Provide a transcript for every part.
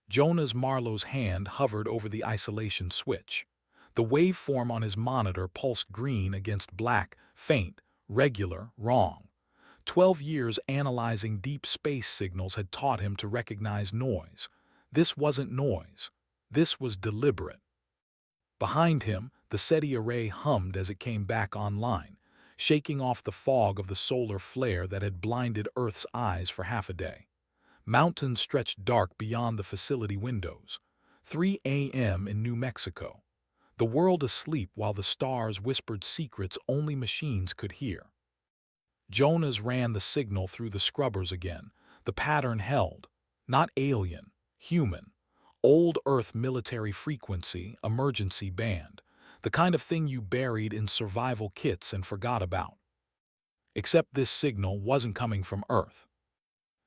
Jonas Marlowe's hand hovered over the isolation switch. The waveform on his monitor pulsed green against black, faint, regular, wrong. 12 years analyzing deep space signals had taught him to recognize noise. This wasn't noise. This was deliberate. Behind him, the SETI array hummed as it came back online, shaking off the fog of the solar flare that had blinded Earth's eyes for half a day. Mountains stretched dark beyond the facility windows. 3 a.m. in New Mexico. The world asleep while the stars whispered secrets only machines could hear. Jonas ran the signal through the scrubbers again. The pattern held. Not alien, human. Old Earth military frequency, emergency band. The kind of thing you buried in survival kits and forgot about. Except this signal wasn't coming from Earth.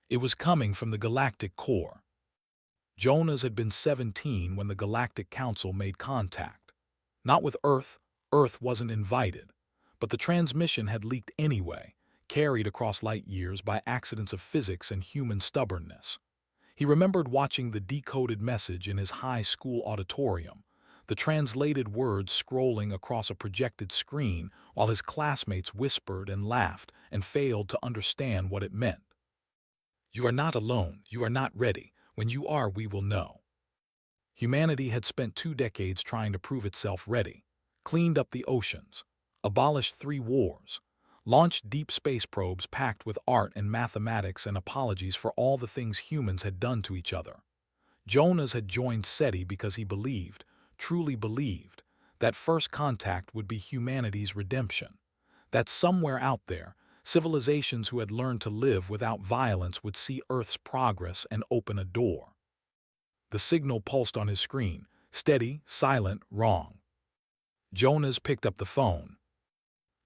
It was coming from the galactic core. Jonas had been 17 when the Galactic Council made contact. Not with Earth. Earth wasn't invited. But the transmission had leaked anyway, carried across light years by accidents of physics and human stubbornness. He remembered watching the decoded message in his high school auditorium, the translated words scrolling across a projected screen while his classmates whispered and laughed and failed to understand what it meant. You are not alone. You are not ready. When you are, we will know. Humanity had spent 2 decades trying to prove itself ready, cleaned up the oceans, abolished 3 wars, launched deep space probes packed with art and mathematics and apologies for all the things humans had done to each other. Jonas had joined SETI because he believed, truly believed, that first contact would be humanity's redemption, that somewhere out there, civilizations who had learned to live without violence would see Earth's progress and open a door. The signal pulsed on his screen, steady, silent, wrong. Jonas picked up the phone.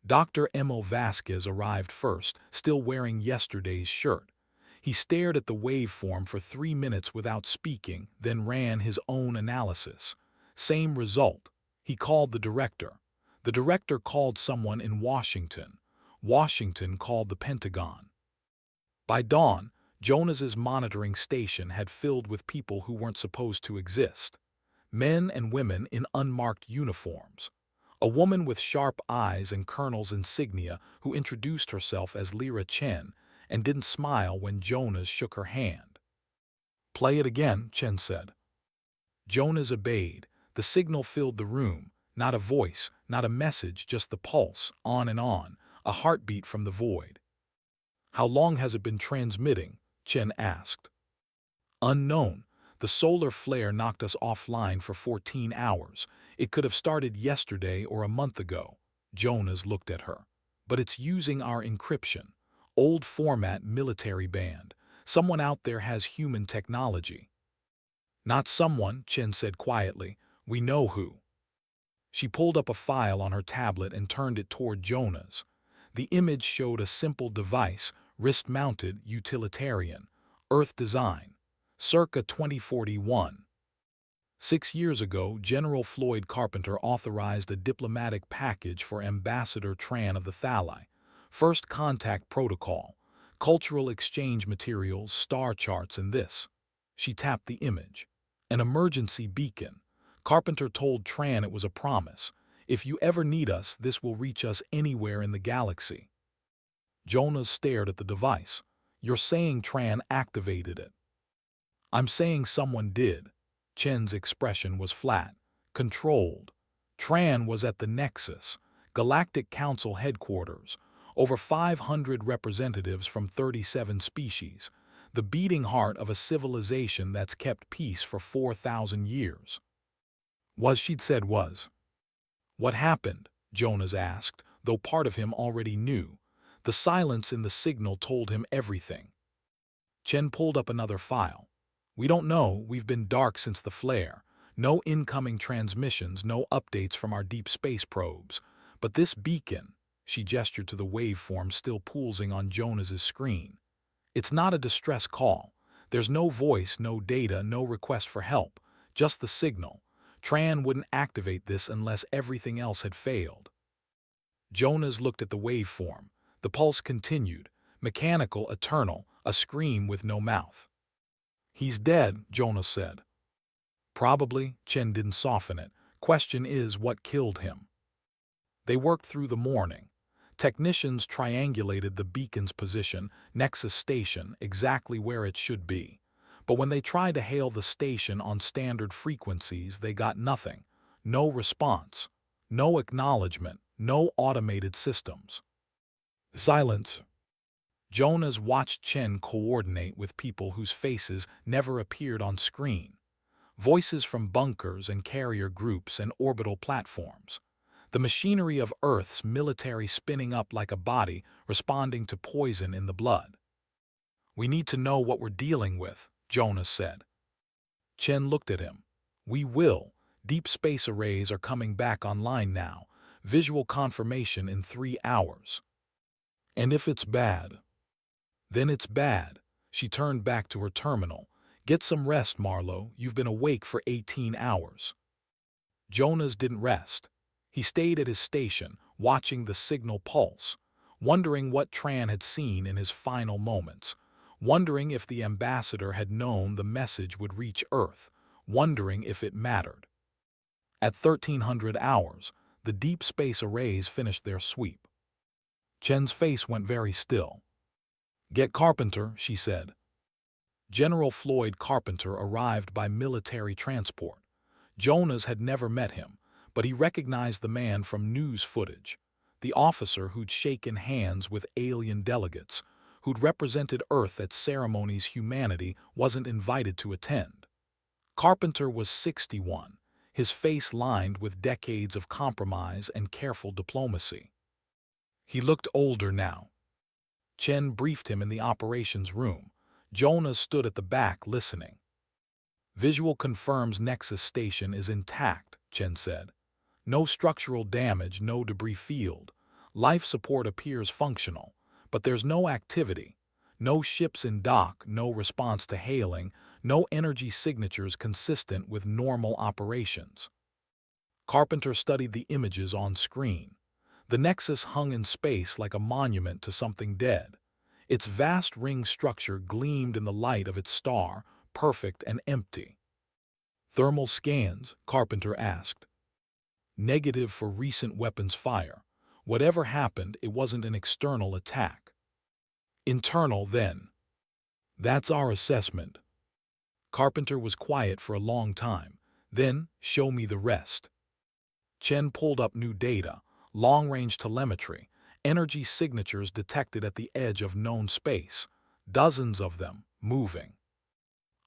Dr. Emil Vasquez arrived first, still wearing yesterday's shirt. He stared at the waveform for 3 minutes without speaking, then ran his own analysis. Same result. He called the director. The director called someone in Washington. Washington called the Pentagon. By dawn, Jonas's monitoring station had filled with people who weren't supposed to exist. Men and women in unmarked uniforms. A woman with sharp eyes and colonel's insignia who introduced herself as Lyra Chen and didn't smile when Jonas shook her hand. "Play it again," Chen said. Jonas obeyed. The signal filled the room. Not a voice, not a message, just the pulse, on and on, a heartbeat from the void. "How long has it been transmitting?" Chen asked. "Unknown. The solar flare knocked us offline for 14 hours. It could have started yesterday or a month ago." Jonas looked at her. "But it's using our encryption. Old format military band. Someone out there has human technology." "Not someone," Chen said quietly. "We know who." She pulled up a file on her tablet and turned it toward Jonas. The image showed a simple device, wrist-mounted, utilitarian, Earth design, circa 2041. 6 years ago, General Floyd Carpenter authorized a diplomatic package for Ambassador Tran of the Thalai. First contact protocol, cultural exchange materials, star charts, and this. She tapped the image. An emergency beacon. Carpenter told Tran it was a promise. "If you ever need us, this will reach us anywhere in the galaxy." Jonas stared at the device. "You're saying Tran activated it?" "I'm saying someone did." Chen's expression was flat, controlled. Tran was at the Nexus, Galactic Council headquarters, over 500 representatives from 37 species, the beating heart of a civilization that's kept peace for 4,000 years. She'd said was. "What happened?" Jonas asked, though part of him already knew. The silence in the signal told him everything. Chen pulled up another file. "We don't know. We've been dark since the flare. No incoming transmissions, no updates from our deep space probes. But this beacon," she gestured to the waveform still pulsing on Jonas's screen. "It's not a distress call. There's no voice, no data, no request for help. Just the signal. Tran wouldn't activate this unless everything else had failed." Jonas looked at the waveform. The pulse continued, mechanical, eternal, a scream with no mouth. He's dead, Jonas said. Probably, Chen didn't soften it. Question is what killed him. They worked through the morning. Technicians triangulated the beacon's position, Nexus station, exactly where it should be. But when they tried to hail the station on standard frequencies, they got nothing. No response. No acknowledgement. No automated systems. Silence. Jonas watched Chen coordinate with people whose faces never appeared on screen. Voices from bunkers and carrier groups and orbital platforms. The machinery of Earth's military spinning up like a body responding to poison in the blood. We need to know what we're dealing with, Jonas said. Chen looked at him. We will. Deep space arrays are coming back online now. Visual confirmation in 3 hours. And if it's bad? Then it's bad. She turned back to her terminal. Get some rest, Marlowe. You've been awake for 18 hours. Jonas didn't rest. He stayed at his station, watching the signal pulse, wondering what Tran had seen in his final moments, wondering if the ambassador had known the message would reach Earth, wondering if it mattered. At 1300 hours, the deep space arrays finished their sweep. Chen's face went very still. Get Carpenter, she said. General Floyd Carpenter arrived by military transport. Jonas had never met him, but he recognized the man from news footage, the officer who'd shaken hands with alien delegates, who'd represented Earth at ceremonies humanity wasn't invited to attend. Carpenter was 61, his face lined with decades of compromise and careful diplomacy. He looked older now. Chen briefed him in the operations room. Jonas stood at the back listening. Visual confirms Nexus station is intact, Chen said. No structural damage, no debris field. Life support appears functional, but there's no activity. No ships in dock, no response to hailing, no energy signatures consistent with normal operations. Carpenter studied the images on screen. The Nexus hung in space like a monument to something dead. Its vast ring structure gleamed in the light of its star, perfect and empty. Thermal scans, Carpenter asked. Negative for recent weapons fire. Whatever happened, it wasn't an external attack. Internal, then. That's our assessment. Carpenter was quiet for a long time. Then, show me the rest. Chen pulled up new data, long-range telemetry, energy signatures detected at the edge of known space, dozens of them, moving.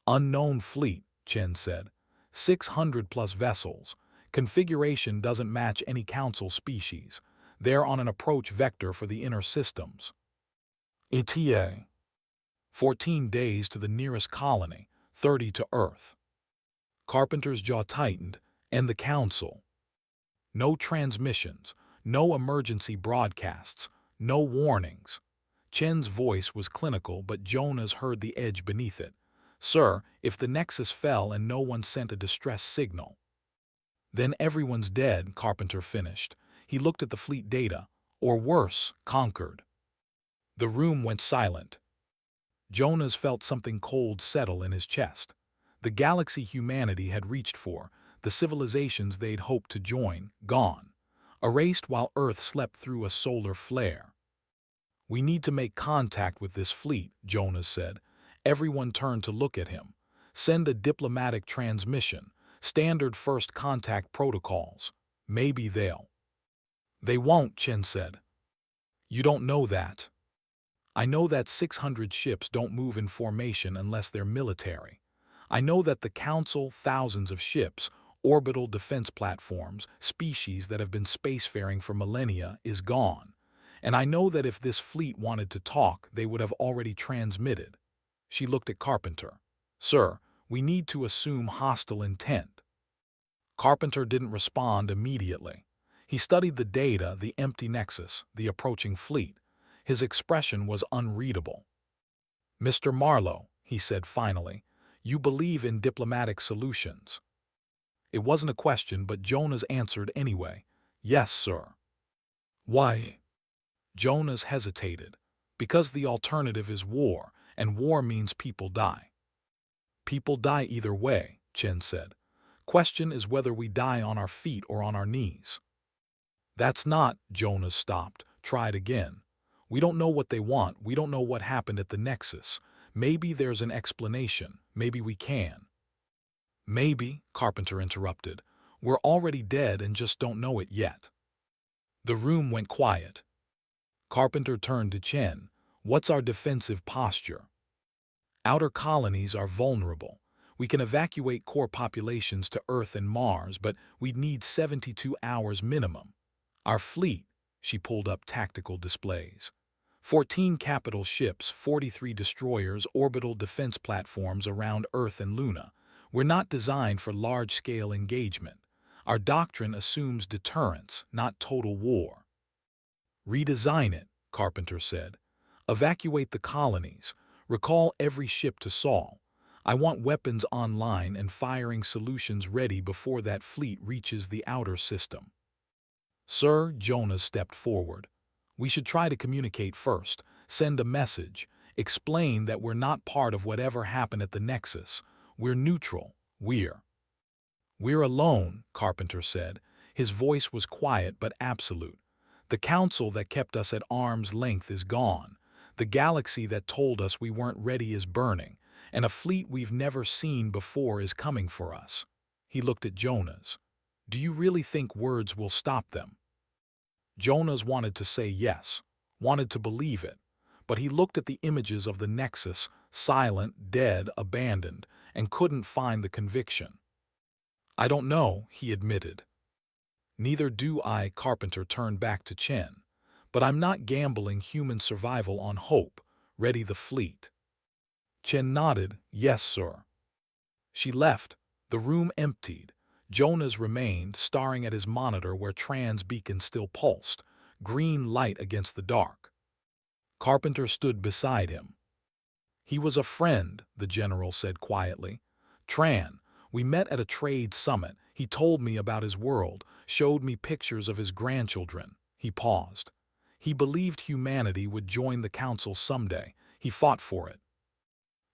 Unknown fleet, Chen said. 600 plus vessels. Configuration doesn't match any Council species. They're on an approach vector for the inner systems. ETA. 14 days to the nearest colony, 30 to Earth. Carpenter's jaw tightened, and the Council. No transmissions, no emergency broadcasts, no warnings. Chen's voice was clinical, but Jonas heard the edge beneath it. Sir, if the Nexus fell and no one sent a distress signal. Then everyone's dead, Carpenter finished. He looked at the fleet data, or worse, conquered. The room went silent. Jonas felt something cold settle in his chest. The galaxy humanity had reached for, the civilizations they'd hoped to join, gone. Erased while Earth slept through a solar flare. We need to make contact with this fleet, Jonas said. Everyone turned to look at him. Send a diplomatic transmission, standard first contact protocols. Maybe they'll. They won't, Chen said. You don't know that. I know that 600 ships don't move in formation unless they're military. I know that the Council, thousands of ships, orbital defense platforms, species that have been spacefaring for millennia, is gone. And I know that if this fleet wanted to talk, they would have already transmitted. She looked at Carpenter. Sir, we need to assume hostile intent. Carpenter didn't respond immediately. He studied the data, the empty Nexus, the approaching fleet. His expression was unreadable. Mr. Marlowe, he said finally, you believe in diplomatic solutions. It wasn't a question, but Jonas answered anyway. Yes, sir. Why? Jonas hesitated. Because the alternative is war, and war means people die. People die either way, Chen said. Question is whether we die on our feet or on our knees. That's not, Jonas stopped, tried again. We don't know what they want, we don't know what happened at the Nexus. Maybe there's an explanation, maybe we can. Maybe, Carpenter interrupted. We're already dead and just don't know it yet. The room went quiet. Carpenter turned to Chen. What's our defensive posture? Outer colonies are vulnerable. We can evacuate core populations to Earth and Mars, but we'd need 72 hours minimum. Our fleet, she pulled up tactical displays. 14 capital ships, 43 destroyers, orbital defense platforms around Earth and Luna. We're not designed for large-scale engagement. Our doctrine assumes deterrence, not total war. Redesign it, Carpenter said. Evacuate the colonies. Recall every ship to Sol. I want weapons online and firing solutions ready before that fleet reaches the outer system. Sir, Jonas stepped forward. We should try to communicate first, send a message, explain that we're not part of whatever happened at the Nexus. We're neutral. We're alone, Carpenter said. His voice was quiet but absolute. The council that kept us at arm's length is gone. The galaxy that told us we weren't ready is burning, and a fleet we've never seen before is coming for us. He looked at Jonas. Do you really think words will stop them? Jonas wanted to say yes, wanted to believe it, but he looked at the images of the Nexus, silent, dead, abandoned, and couldn't find the conviction. I don't know, he admitted. Neither do I, Carpenter turned back to Chen. But I'm not gambling human survival on hope. Ready the fleet. Chen nodded, yes, sir. She left. The room emptied. Jonas remained, staring at his monitor where Tran's beacon still pulsed, green light against the dark. Carpenter stood beside him. He was a friend, the general said quietly. Tran, we met at a trade summit. He told me about his world, showed me pictures of his grandchildren. He paused. He believed humanity would join the council someday. He fought for it.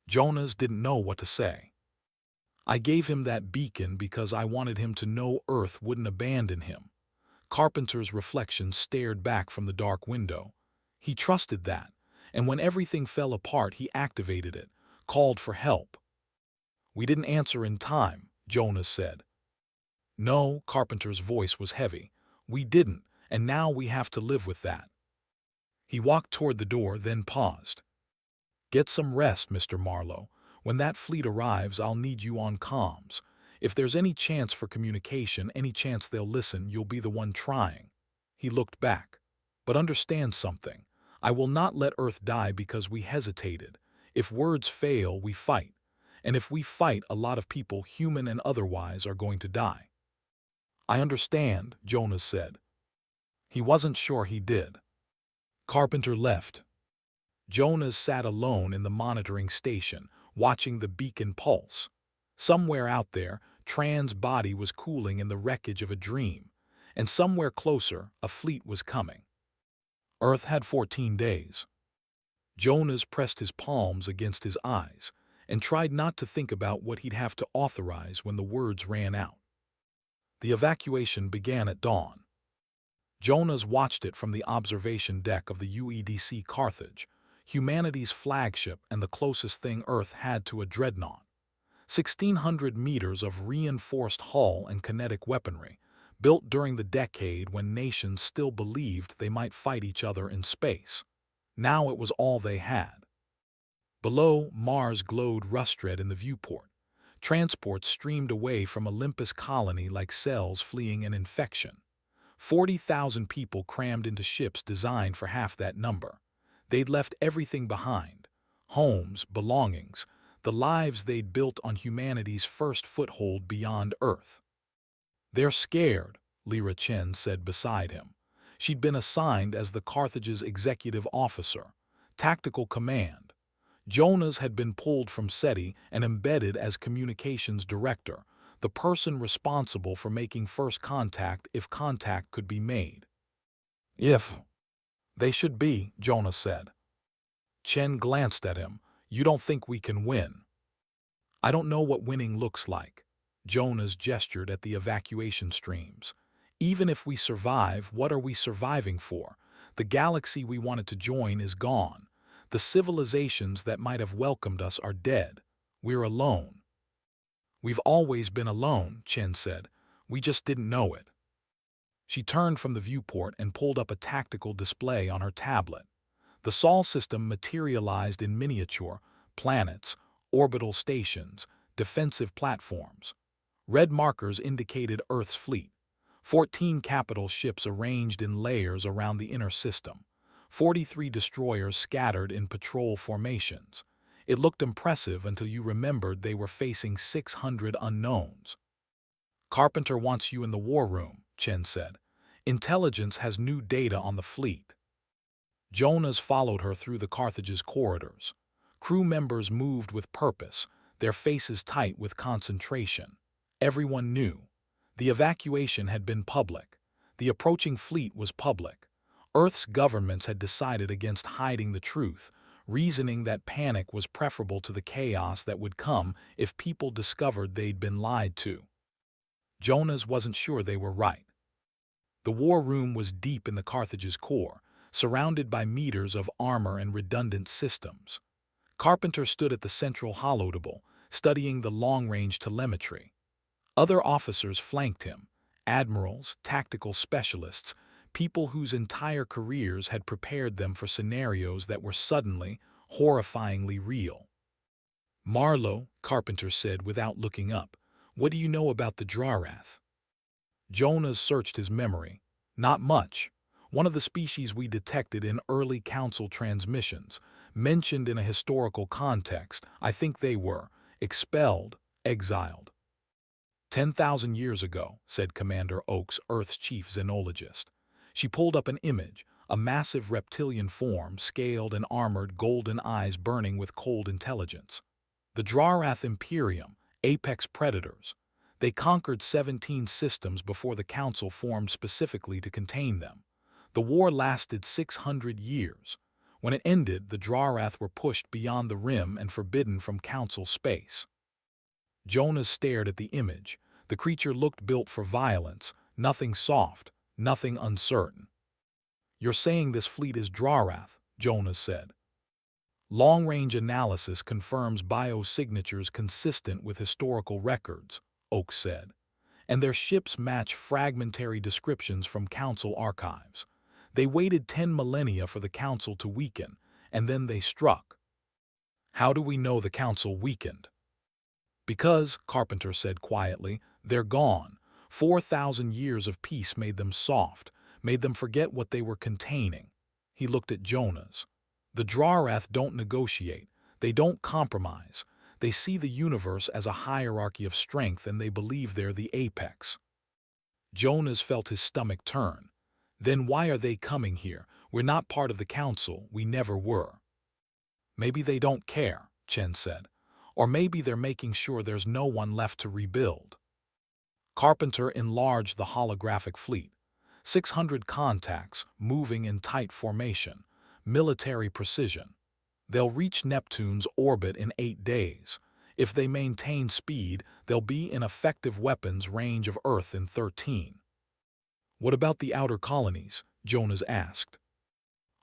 Jonas didn't know what to say. I gave him that beacon because I wanted him to know Earth wouldn't abandon him. Carpenter's reflection stared back from the dark window. He trusted that, and when everything fell apart he activated it, called for help. We didn't answer in time, Jonas said. No, Carpenter's voice was heavy. We didn't, and now we have to live with that. He walked toward the door, then paused. Get some rest, Mr. Marlowe. When that fleet arrives, I'll need you on comms. If there's any chance for communication, any chance they'll listen, you'll be the one trying. He looked back. But understand something. I will not let Earth die because we hesitated. If words fail, we fight. And if we fight, a lot of people, human and otherwise, are going to die. I understand, Jonas said. He wasn't sure he did. Carpenter left. Jonas sat alone in the monitoring station, watching the beacon pulse. Somewhere out there, Tran's body was cooling in the wreckage of a dream, and somewhere closer, a fleet was coming. Earth had 14 days. Jonas pressed his palms against his eyes and tried not to think about what he'd have to authorize when the words ran out. The evacuation began at dawn. Jonas watched it from the observation deck of the UEDC Carthage, humanity's flagship and the closest thing Earth had to a dreadnought. 1,600 meters of reinforced hull and kinetic weaponry, built during the decade when nations still believed they might fight each other in space. Now it was all they had. Below, Mars glowed rust-red in the viewport. Transports streamed away from Olympus colony like cells fleeing an infection. 40,000 people crammed into ships designed for half that number. They'd left everything behind. Homes, belongings, the lives they'd built on humanity's first foothold beyond Earth. They're scared, Lyra Chen said beside him. She'd been assigned as the Carthage's executive officer, tactical command. Jonas had been pulled from SETI and embedded as communications director, the person responsible for making first contact if contact could be made. If they should be, Jonas said. Chen glanced at him. You don't think we can win? I don't know what winning looks like. Jonas gestured at the evacuation streams. Even if we survive, what are we surviving for? The galaxy we wanted to join is gone. The civilizations that might have welcomed us are dead. We're alone. We've always been alone, Chen said. We just didn't know it. She turned from the viewport and pulled up a tactical display on her tablet. The Sol system materialized in miniature, planets, orbital stations, defensive platforms. Red markers indicated Earth's fleet. 14 capital ships arranged in layers around the inner system. 43 destroyers scattered in patrol formations. It looked impressive until you remembered they were facing 600 unknowns. Carpenter wants you in the war room, Chen said. Intelligence has new data on the fleet. Jonas followed her through the Carthage's corridors. Crew members moved with purpose, their faces tight with concentration. Everyone knew. The evacuation had been public. The approaching fleet was public. Earth's governments had decided against hiding the truth, reasoning that panic was preferable to the chaos that would come if people discovered they'd been lied to. Jonas wasn't sure they were right. The war room was deep in the Carthage's core, surrounded by meters of armor and redundant systems. Carpenter stood at the central holotable, studying the long-range telemetry. Other officers flanked him, admirals, tactical specialists, people whose entire careers had prepared them for scenarios that were suddenly, horrifyingly real. Marlowe, Carpenter said without looking up, what do you know about the Drarath? Jonas searched his memory. Not much. One of the species we detected in early Council transmissions, mentioned in a historical context. I think they were expelled, exiled. 10,000 years ago, said Commander Oakes, Earth's chief xenologist. She pulled up an image, a massive reptilian form, scaled and armored, golden eyes burning with cold intelligence. The Drarath Imperium, apex predators. They conquered 17 systems before the Council formed specifically to contain them. The war lasted 600 years. When it ended, the Drarath were pushed beyond the rim and forbidden from Council space. Jonas stared at the image. The creature looked built for violence, nothing soft, nothing uncertain. You're saying this fleet is Drarath, Jonas said. Long-range analysis confirms biosignatures consistent with historical records, Oakes said, and their ships match fragmentary descriptions from Council archives. They waited 10 millennia for the Council to weaken, and then they struck. How do we know the Council weakened? Because, Carpenter said quietly, they're gone. 4,000 years of peace made them soft, made them forget what they were containing. He looked at Jonas. The Drarath don't negotiate. They don't compromise. They see the universe as a hierarchy of strength and they believe they're the apex. Jonas felt his stomach turn. Then why are they coming here? We're not part of the Council. We never were. Maybe they don't care, Chen said. Or maybe they're making sure there's no one left to rebuild. Carpenter enlarged the holographic fleet. 600 contacts, moving in tight formation. Military precision. They'll reach Neptune's orbit in 8 days. If they maintain speed, they'll be in effective weapons range of Earth in 13. What about the outer colonies? Jonas asked.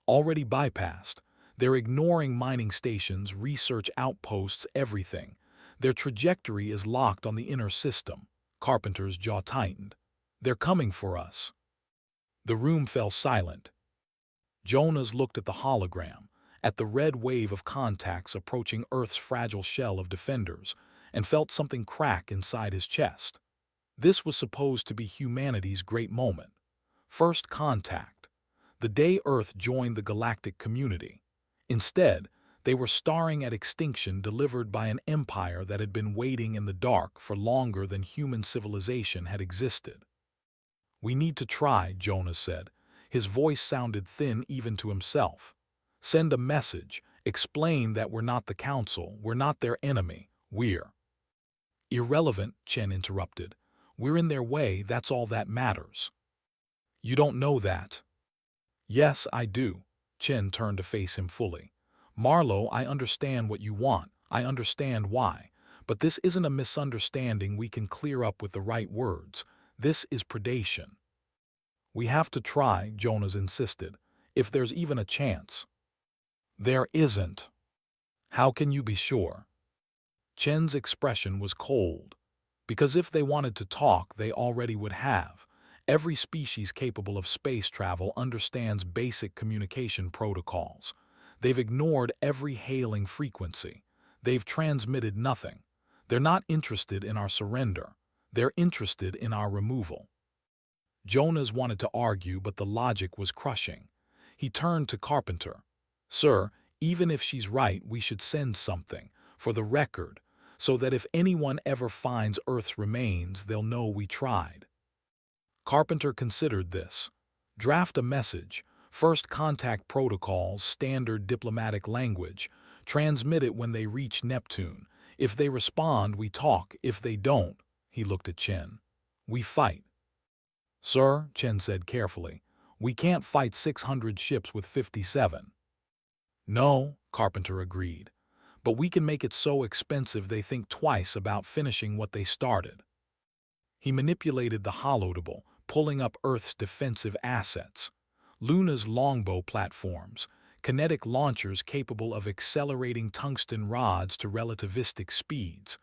Already bypassed. They're ignoring mining stations, research outposts, everything. Their trajectory is locked on the inner system. Carpenter's jaw tightened. They're coming for us. The room fell silent. Jonas looked at the hologram, at the red wave of contacts approaching Earth's fragile shell of defenders, and felt something crack inside his chest. This was supposed to be humanity's great moment. First contact. The day Earth joined the galactic community. Instead, they were staring at extinction delivered by an empire that had been waiting in the dark for longer than human civilization had existed. We need to try, Jonas said. His voice sounded thin even to himself. Send a message, explain that we're not the Council, we're not their enemy, we're. Irrelevant, Chen interrupted. We're in their way, that's all that matters. You don't know that. Yes, I do. Chen turned to face him fully. Marlowe, I understand what you want, I understand why, But this isn't a misunderstanding we can clear up with the right words. This is predation. We have to try, Jonas insisted, if there's even a chance. There isn't. How can you be sure? Chen's expression was cold. Because if they wanted to talk, they already would have. Every species capable of space travel understands basic communication protocols. They've ignored every hailing frequency. They've transmitted nothing. They're not interested in our surrender. They're interested in our removal. Jonas wanted to argue, but the logic was crushing. He turned to Carpenter. Sir, even if she's right, we should send something, for the record, so that if anyone ever finds Earth's remains, they'll know we tried. Carpenter considered this. Draft a message, first contact protocols, standard diplomatic language, transmit it when they reach Neptune. If they respond, we talk. If they don't, he looked at Chen, we fight. Sir, Chen said carefully, we can't fight 600 ships with 57. No, Carpenter agreed, but we can make it so expensive they think twice about finishing what they started. He manipulated the holodable, pulling up Earth's defensive assets. Luna's longbow platforms, kinetic launchers capable of accelerating tungsten rods to relativistic speeds,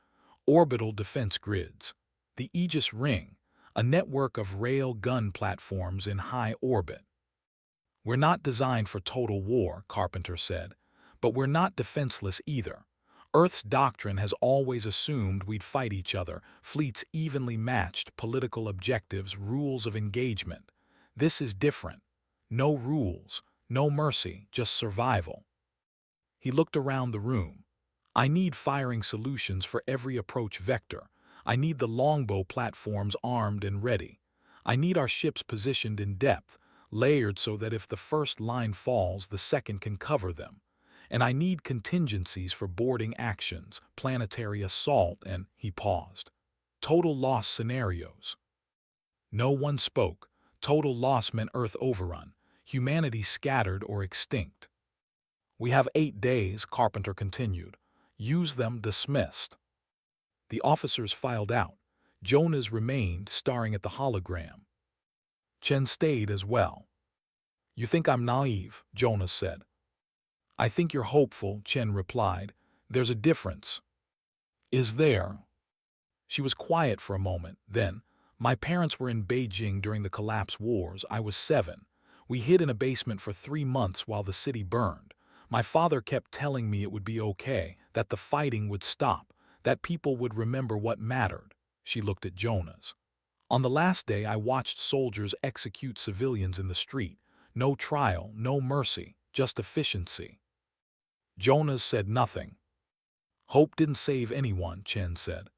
orbital defense grids, the Aegis Ring, a network of rail gun platforms in high orbit. We're not designed for total war, Carpenter said, but we're not defenseless either. Earth's doctrine has always assumed we'd fight each other, fleets evenly matched, political objectives, rules of engagement. This is different. No rules, no mercy, just survival. He looked around the room. I need firing solutions for every approach vector. I need the longbow platforms armed and ready. I need our ships positioned in depth, layered so that if the first line falls, the second can cover them. And I need contingencies for boarding actions, planetary assault, and, he paused, total loss scenarios. No one spoke. Total loss meant Earth overrun, humanity scattered or extinct. We have 8 days, Carpenter continued. Use them, dismissed. The officers filed out. Jonas remained, staring at the hologram. Chen stayed as well. You think I'm naive, Jonas said. I think you're hopeful, Chen replied. There's a difference. Is there? She was quiet for a moment. Then, my parents were in Beijing during the collapse wars. I was 7. We hid in a basement for 3 months while the city burned. My father kept telling me it would be okay, that the fighting would stop, that people would remember what mattered. She looked at Jonas. On the last day, I watched soldiers execute civilians in the street. No trial, no mercy, just efficiency. Jonas said nothing. Hope didn't save anyone, Chen said.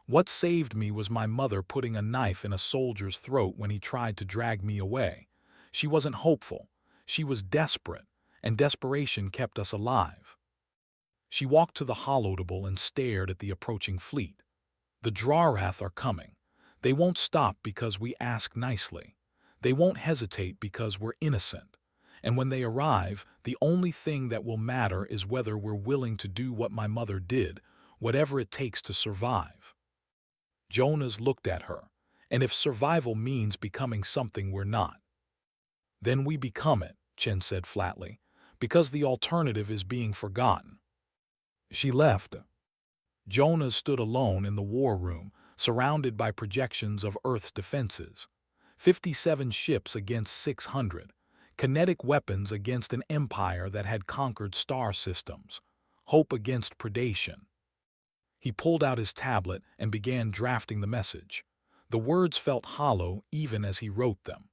What saved me was my mother putting a knife in a soldier's throat when he tried to drag me away. She wasn't hopeful. She was desperate, and desperation kept us alive. She walked to the holodable and stared at the approaching fleet. The Drawrath are coming. They won't stop because we ask nicely. They won't hesitate because we're innocent. And when they arrive, the only thing that will matter is whether we're willing to do what my mother did, whatever it takes to survive. Jonas looked at her. And if survival means becoming something we're not, then we become it, Chen said flatly, because the alternative is being forgotten. She left. Jonas stood alone in the war room, surrounded by projections of Earth's defenses. 57 ships against 600. Kinetic weapons against an empire that had conquered star systems. Hope against predation. He pulled out his tablet and began drafting the message. The words felt hollow even as he wrote them.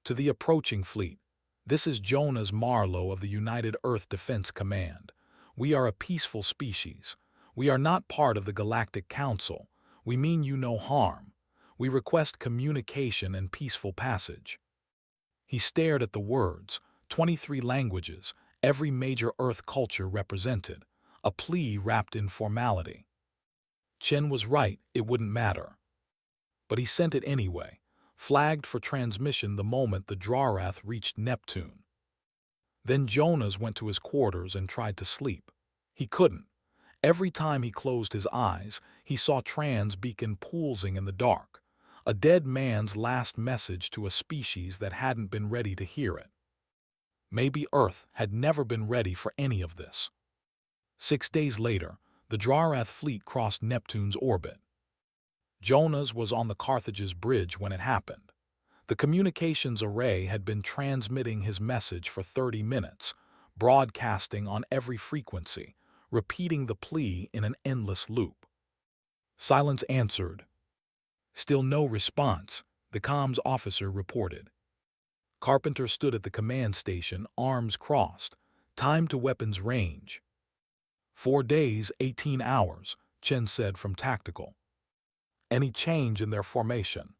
To the approaching fleet, this is Jonas Marlowe of the United Earth Defense Command. We are a peaceful species. We are not part of the Galactic Council. We mean you no harm. We request communication and peaceful passage. He stared at the words, 23 languages, every major Earth culture represented, a plea wrapped in formality. Chen was right, it wouldn't matter. But he sent it anyway, flagged for transmission the moment the Drawrath reached Neptune. Then Jonas went to his quarters and tried to sleep. He couldn't. Every time he closed his eyes, he saw Tran's beacon pulsing in the dark, a dead man's last message to a species that hadn't been ready to hear it. Maybe Earth had never been ready for any of this. 6 days later, the Drarath fleet crossed Neptune's orbit. Jonas was on the Carthage's bridge when it happened. The communications array had been transmitting his message for 30 minutes, broadcasting on every frequency, repeating the plea in an endless loop. Silence answered. Still no response, the comms officer reported. Carpenter stood at the command station, arms crossed, time to weapons range. 4 days, 18 hours, Chen said from tactical. Any change in their formation?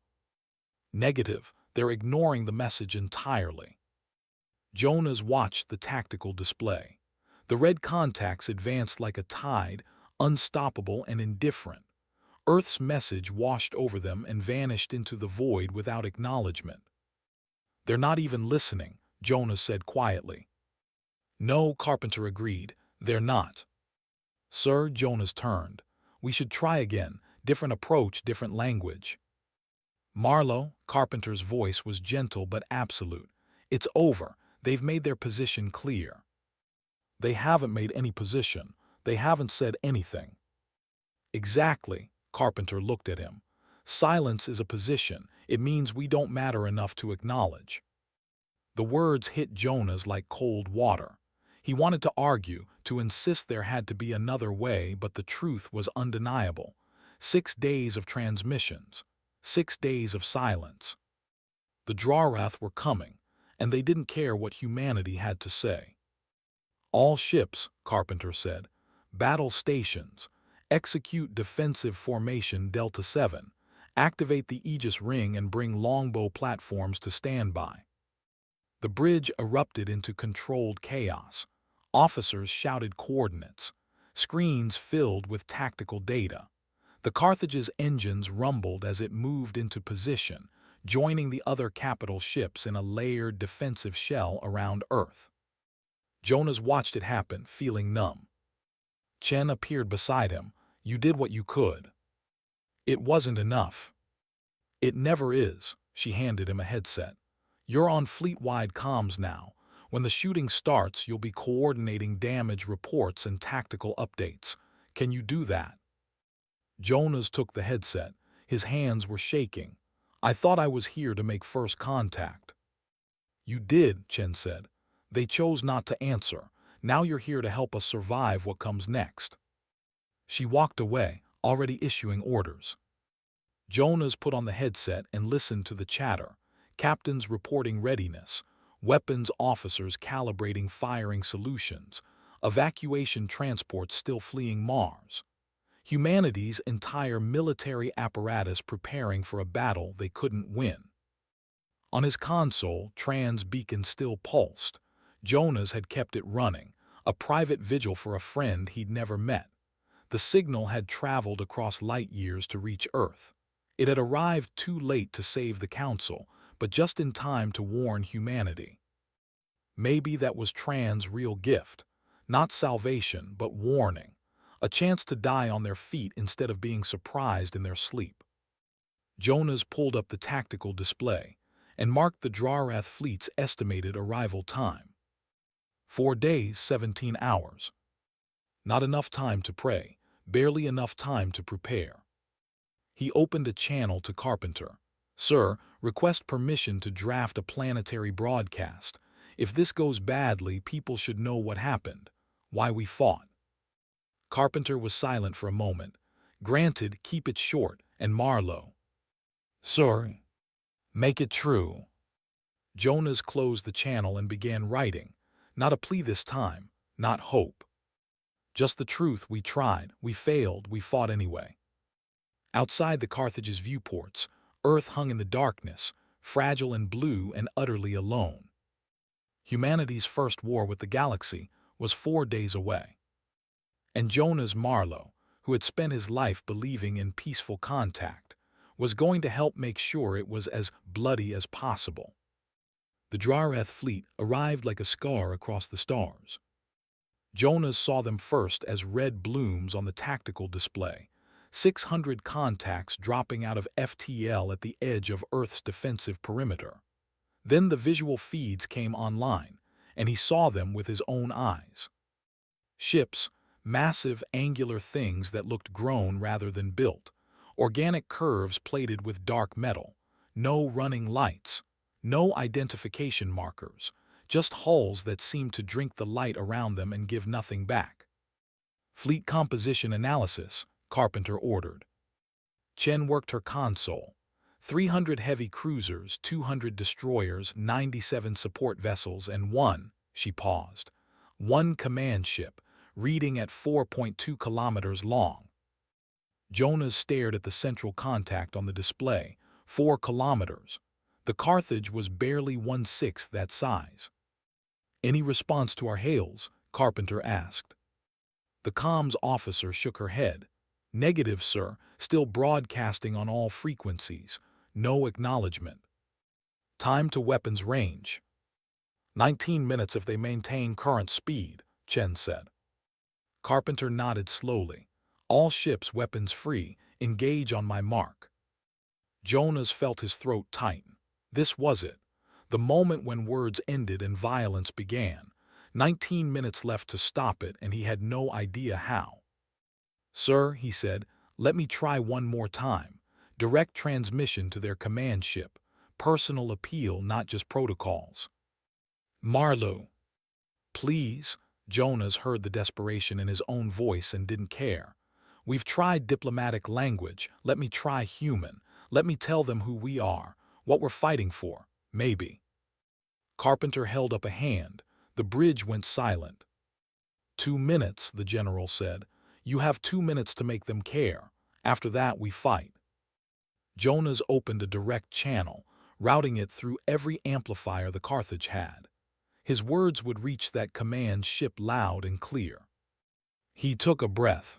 Negative, they're ignoring the message entirely. Jonas watched the tactical display. The red contacts advanced like a tide, unstoppable and indifferent. Earth's message washed over them and vanished into the void without acknowledgement. They're not even listening, Jonas said quietly. No, Carpenter agreed, they're not. Sir, Jonas turned. We should try again, different approach, different language. Marlowe, Carpenter's voice was gentle but absolute. It's over, they've made their position clear. They haven't made any position, they haven't said anything. Exactly, Carpenter looked at him. Silence is a position, it means we don't matter enough to acknowledge. The words hit Jonas like cold water. He wanted to argue, to insist there had to be another way, but the truth was undeniable. 6 days of transmissions, 6 days of silence. The Drarath were coming, and they didn't care what humanity had to say. All ships, Carpenter said, battle stations, execute defensive formation Delta 7, activate the Aegis ring and bring longbow platforms to standby. The bridge erupted into controlled chaos. Officers shouted coordinates. Screens filled with tactical data. The Carthage's engines rumbled as it moved into position, joining the other capital ships in a layered defensive shell around Earth. Jonas watched it happen, feeling numb. Chen appeared beside him. You did what you could. It wasn't enough. It never is, she handed him a headset. You're on fleet-wide comms now. When the shooting starts, you'll be coordinating damage reports and tactical updates. Can you do that? Jonas took the headset. His hands were shaking. I thought I was here to make first contact. You did, Chen said. They chose not to answer. Now you're here to help us survive what comes next. She walked away, already issuing orders. Jonas put on the headset and listened to the chatter. Captains reporting readiness, weapons officers calibrating firing solutions, evacuation transports still fleeing Mars. Humanity's entire military apparatus preparing for a battle they couldn't win. On his console, Tran's beacon still pulsed. Jonas had kept it running, a private vigil for a friend he'd never met. The signal had traveled across light years to reach Earth. It had arrived too late to save the Council, but just in time to warn humanity. Maybe that was Tran's real gift. Not salvation, but warning. A chance to die on their feet instead of being surprised in their sleep. Jonas pulled up the tactical display and marked the Drarath fleet's estimated arrival time. 4 days, 17 hours. Not enough time to pray, barely enough time to prepare. He opened a channel to Carpenter. Sir, request permission to draft a planetary broadcast. If this goes badly, people should know what happened, why we fought. Carpenter was silent for a moment. Granted, keep it short, and Marlowe. Sir, make it true. Jonas closed the channel and began writing. Not a plea this time, not hope. Just the truth. We tried, we failed, we fought anyway. Outside the Carthage's viewports, Earth hung in the darkness, fragile and blue and utterly alone. Humanity's first war with the galaxy was 4 days away. And Jonas Marlowe, who had spent his life believing in peaceful contact, was going to help make sure it was as bloody as possible. The Drarath fleet arrived like a scar across the stars. Jonas saw them first as red blooms on the tactical display, 600 contacts dropping out of FTL at the edge of Earth's defensive perimeter. Then the visual feeds came online, and he saw them with his own eyes. Ships, massive angular things that looked grown rather than built, organic curves plated with dark metal, no running lights, no identification markers, just hulls that seemed to drink the light around them and give nothing back. Fleet composition analysis, Carpenter ordered. Chen worked her console. 300 heavy cruisers, 200 destroyers, 97 support vessels, and she paused, one command ship, reading at 4.2 kilometers long. Jonas stared at the central contact on the display, 4 kilometers. The Carthage was barely 1/6 that size. Any response to our hails? Carpenter asked. The comms officer shook her head. Negative, sir, still broadcasting on all frequencies. No acknowledgement. Time to weapons range. 19 minutes if they maintain current speed, Chen said. Carpenter nodded slowly. All ships weapons free, engage on my mark. Jonas felt his throat tighten. This was it. The moment when words ended and violence began. 19 minutes left to stop it, and he had no idea how. Sir, he said, let me try one more time. Direct transmission to their command ship. Personal appeal, not just protocols. Marlowe. Please. Jonas heard the desperation in his own voice and didn't care. We've tried diplomatic language. Let me try human. Let me tell them who we are, what we're fighting for, maybe. Carpenter held up a hand. The bridge went silent. 2 minutes, the general said. You have 2 minutes to make them care. After that, we fight. Jonas opened a direct channel, routing it through every amplifier the Carthage had. His words would reach that command ship loud and clear. He took a breath.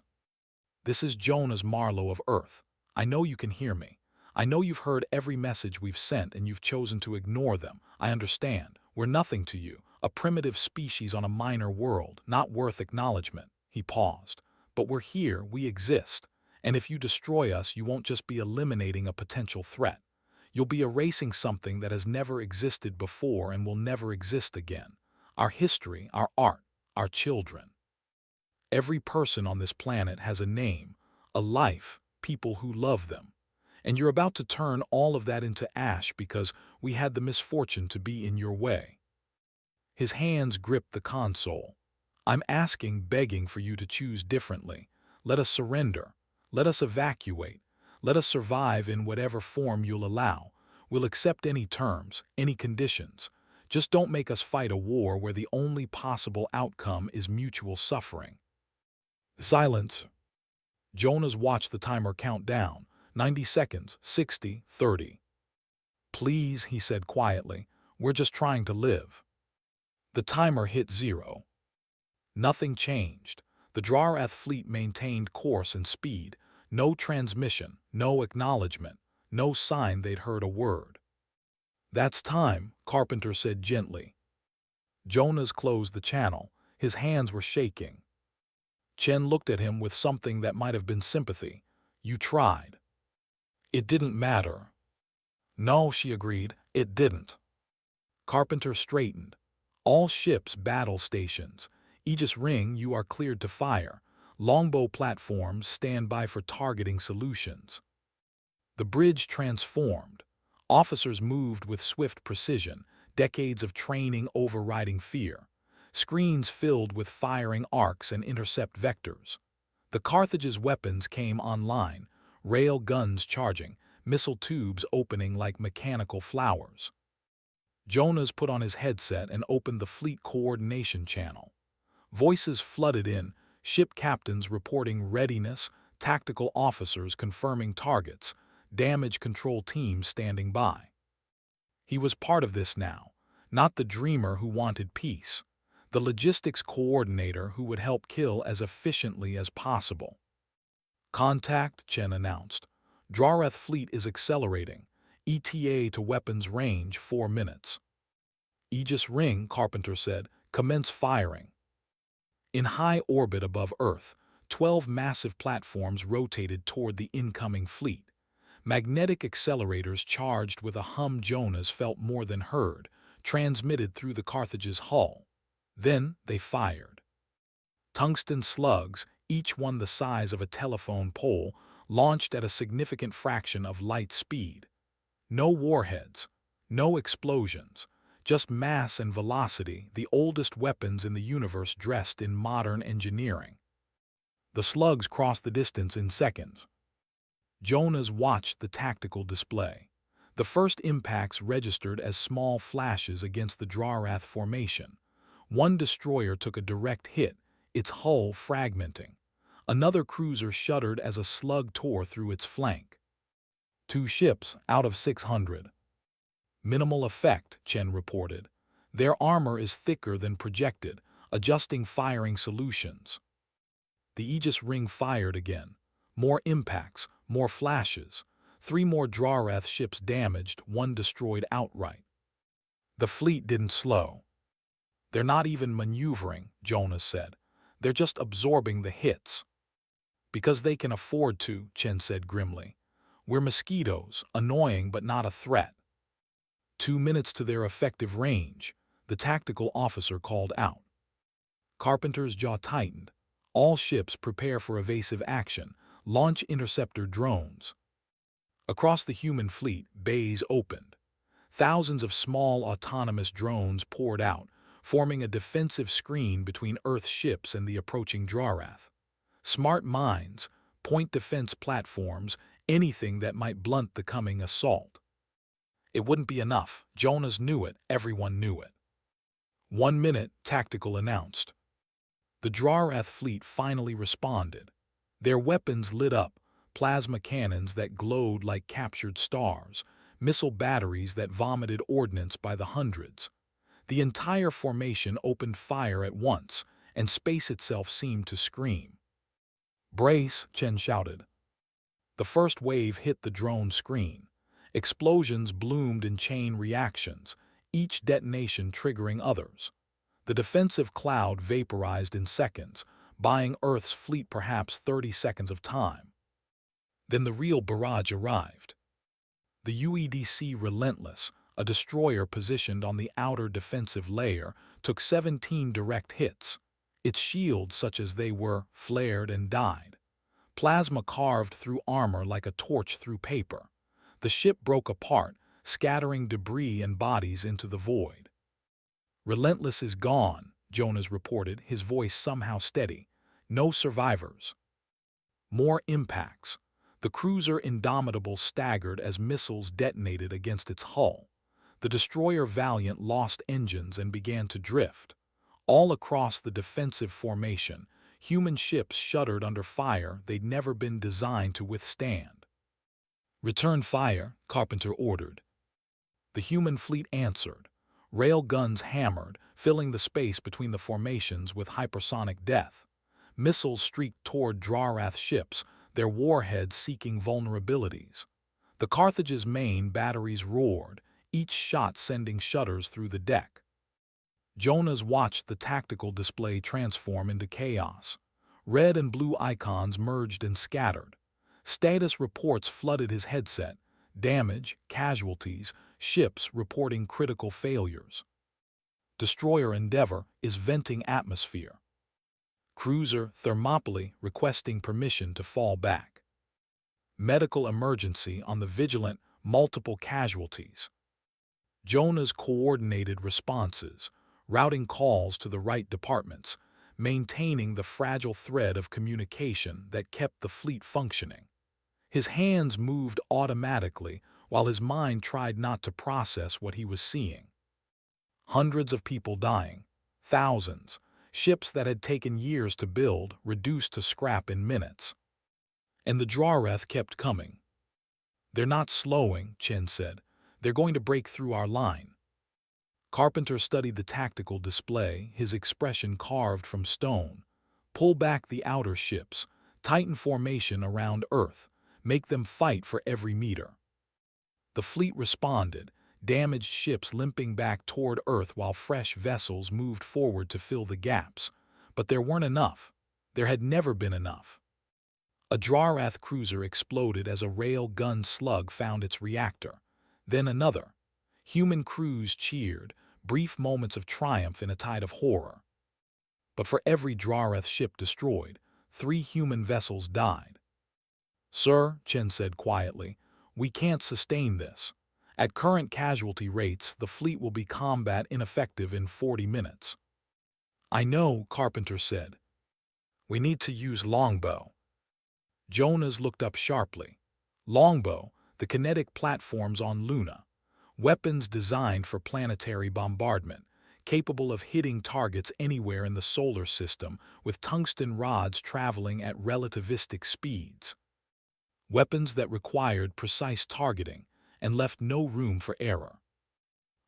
This is Jonas Marlowe of Earth. I know you can hear me. I know you've heard every message we've sent and you've chosen to ignore them. I understand. We're nothing to you, a primitive species on a minor world, not worth acknowledgement. He paused. But we're here, we exist. And if you destroy us, you won't just be eliminating a potential threat. You'll be erasing something that has never existed before and will never exist again. Our history, our art, our children. Every person on this planet has a name, a life, people who love them. And you're about to turn all of that into ash because we had the misfortune to be in your way. His hands gripped the console. I'm asking, begging for you to choose differently. Let us surrender. Let us evacuate. Let us survive in whatever form you'll allow. We'll accept any terms, any conditions. Just don't make us fight a war where the only possible outcome is mutual suffering. Silence. Jonas watched the timer count down. 90 seconds, 60, 30. Please, he said quietly, we're just trying to live. The timer hit 0. Nothing changed. The Drarath fleet maintained course and speed. No transmission, no acknowledgement, no sign they'd heard a word. That's time, Carpenter said gently. Jonas closed the channel. His hands were shaking. Chen looked at him with something that might have been sympathy. You tried. It didn't matter. No, she agreed, it didn't. Carpenter straightened. All ships battle stations. Aegis Ring, you are cleared to fire. Longbow platforms stand by for targeting solutions. The bridge transformed. Officers moved with swift precision, decades of training overriding fear. Screens filled with firing arcs and intercept vectors. The Carthage's weapons came online, rail guns charging, missile tubes opening like mechanical flowers. Jonas put on his headset and opened the fleet coordination channel. Voices flooded in, ship captains reporting readiness, tactical officers confirming targets, damage control teams standing by. He was part of this now, not the dreamer who wanted peace, the logistics coordinator who would help kill as efficiently as possible. Contact, Chen announced. Drarath fleet is accelerating. ETA to weapons range 4 minutes. Aegis Ring, Carpenter said, commence firing. In high orbit above Earth, 12 massive platforms rotated toward the incoming fleet. Magnetic accelerators charged with a hum Jonas felt more than heard, transmitted through the Carthage's hull. Then they fired. Tungsten slugs, each one the size of a telephone pole, launched at a significant fraction of light speed. No warheads, no explosions, just mass and velocity, the oldest weapons in the universe dressed in modern engineering. The slugs crossed the distance in seconds. Jonas watched the tactical display. The first impacts registered as small flashes against the Drawrath formation. One destroyer took a direct hit, its hull fragmenting. Another cruiser shuddered as a slug tore through its flank. 2 ships out of 600. Minimal effect, Chen reported. Their armor is thicker than projected, adjusting firing solutions. The Aegis ring fired again. More impacts, more flashes. 3 more Drawrath ships damaged, 1 destroyed outright. The fleet didn't slow. They're not even maneuvering, Jonas said. They're just absorbing the hits. Because they can afford to, Chen said grimly. We're mosquitoes, annoying but not a threat. 2 minutes to their effective range, the tactical officer called out. Carpenter's jaw tightened. All ships prepare for evasive action, launch interceptor drones. Across the human fleet, bays opened. Thousands of small autonomous drones poured out, forming a defensive screen between Earth's ships and the approaching Drawrath. Smart mines, point defense platforms, anything that might blunt the coming assault. It wouldn't be enough. Jonas knew it, everyone knew it. 1 minute, tactical announced. The Drawrath fleet finally responded. Their weapons lit up, plasma cannons that glowed like captured stars, missile batteries that vomited ordnance by the hundreds. The entire formation opened fire at once, and space itself seemed to scream. Brace, Chen shouted. The first wave hit the drone screen. Explosions bloomed in chain reactions, each detonation triggering others. The defensive cloud vaporized in seconds, buying Earth's fleet perhaps 30 seconds of time. Then the real barrage arrived. The UEDC Relentless, a destroyer positioned on the outer defensive layer, took 17 direct hits. Its shields, such as they were, flared and died. Plasma carved through armor like a torch through paper. The ship broke apart, scattering debris and bodies into the void. Relentless is gone, Jonas reported, his voice somehow steady. No survivors. More impacts. The cruiser Indomitable staggered as missiles detonated against its hull. The destroyer Valiant lost engines and began to drift. All across the defensive formation, human ships shuddered under fire they'd never been designed to withstand. Return fire, Carpenter ordered. The human fleet answered. Rail guns hammered, filling the space between the formations with hypersonic death. Missiles streaked toward Drawrath ships, their warheads seeking vulnerabilities. The Carthage's main batteries roared, each shot sending shudders through the deck. Jonas watched the tactical display transform into chaos. Red and blue icons merged and scattered. Status reports flooded his headset. Damage, casualties, ships reporting critical failures. Destroyer Endeavor is venting atmosphere. Cruiser Thermopylae requesting permission to fall back. Medical emergency on the Vigilant, multiple casualties. Jonas coordinated responses, routing calls to the right departments, maintaining the fragile thread of communication that kept the fleet functioning. His hands moved automatically while his mind tried not to process what he was seeing. Hundreds of people dying, thousands, ships that had taken years to build reduced to scrap in minutes. And the Drawrath kept coming. They're not slowing, Chen said. They're going to break through our line. Carpenter studied the tactical display, his expression carved from stone. Pull back the outer ships, tighten formation around Earth, make them fight for every meter. The fleet responded, damaged ships limping back toward Earth while fresh vessels moved forward to fill the gaps. But there weren't enough. There had never been enough. A Drarath cruiser exploded as a rail-gun slug found its reactor. Then another. Human crews cheered, brief moments of triumph in a tide of horror. But for every Drarath ship destroyed, 3 human vessels died. "Sir," Chen said quietly, "we can't sustain this. At current casualty rates, the fleet will be combat ineffective in 40 minutes. "I know," Carpenter said. "We need to use longbow." Jonas looked up sharply. Longbow, the kinetic platforms on Luna. Weapons designed for planetary bombardment, capable of hitting targets anywhere in the solar system with tungsten rods traveling at relativistic speeds. Weapons that required precise targeting and left no room for error.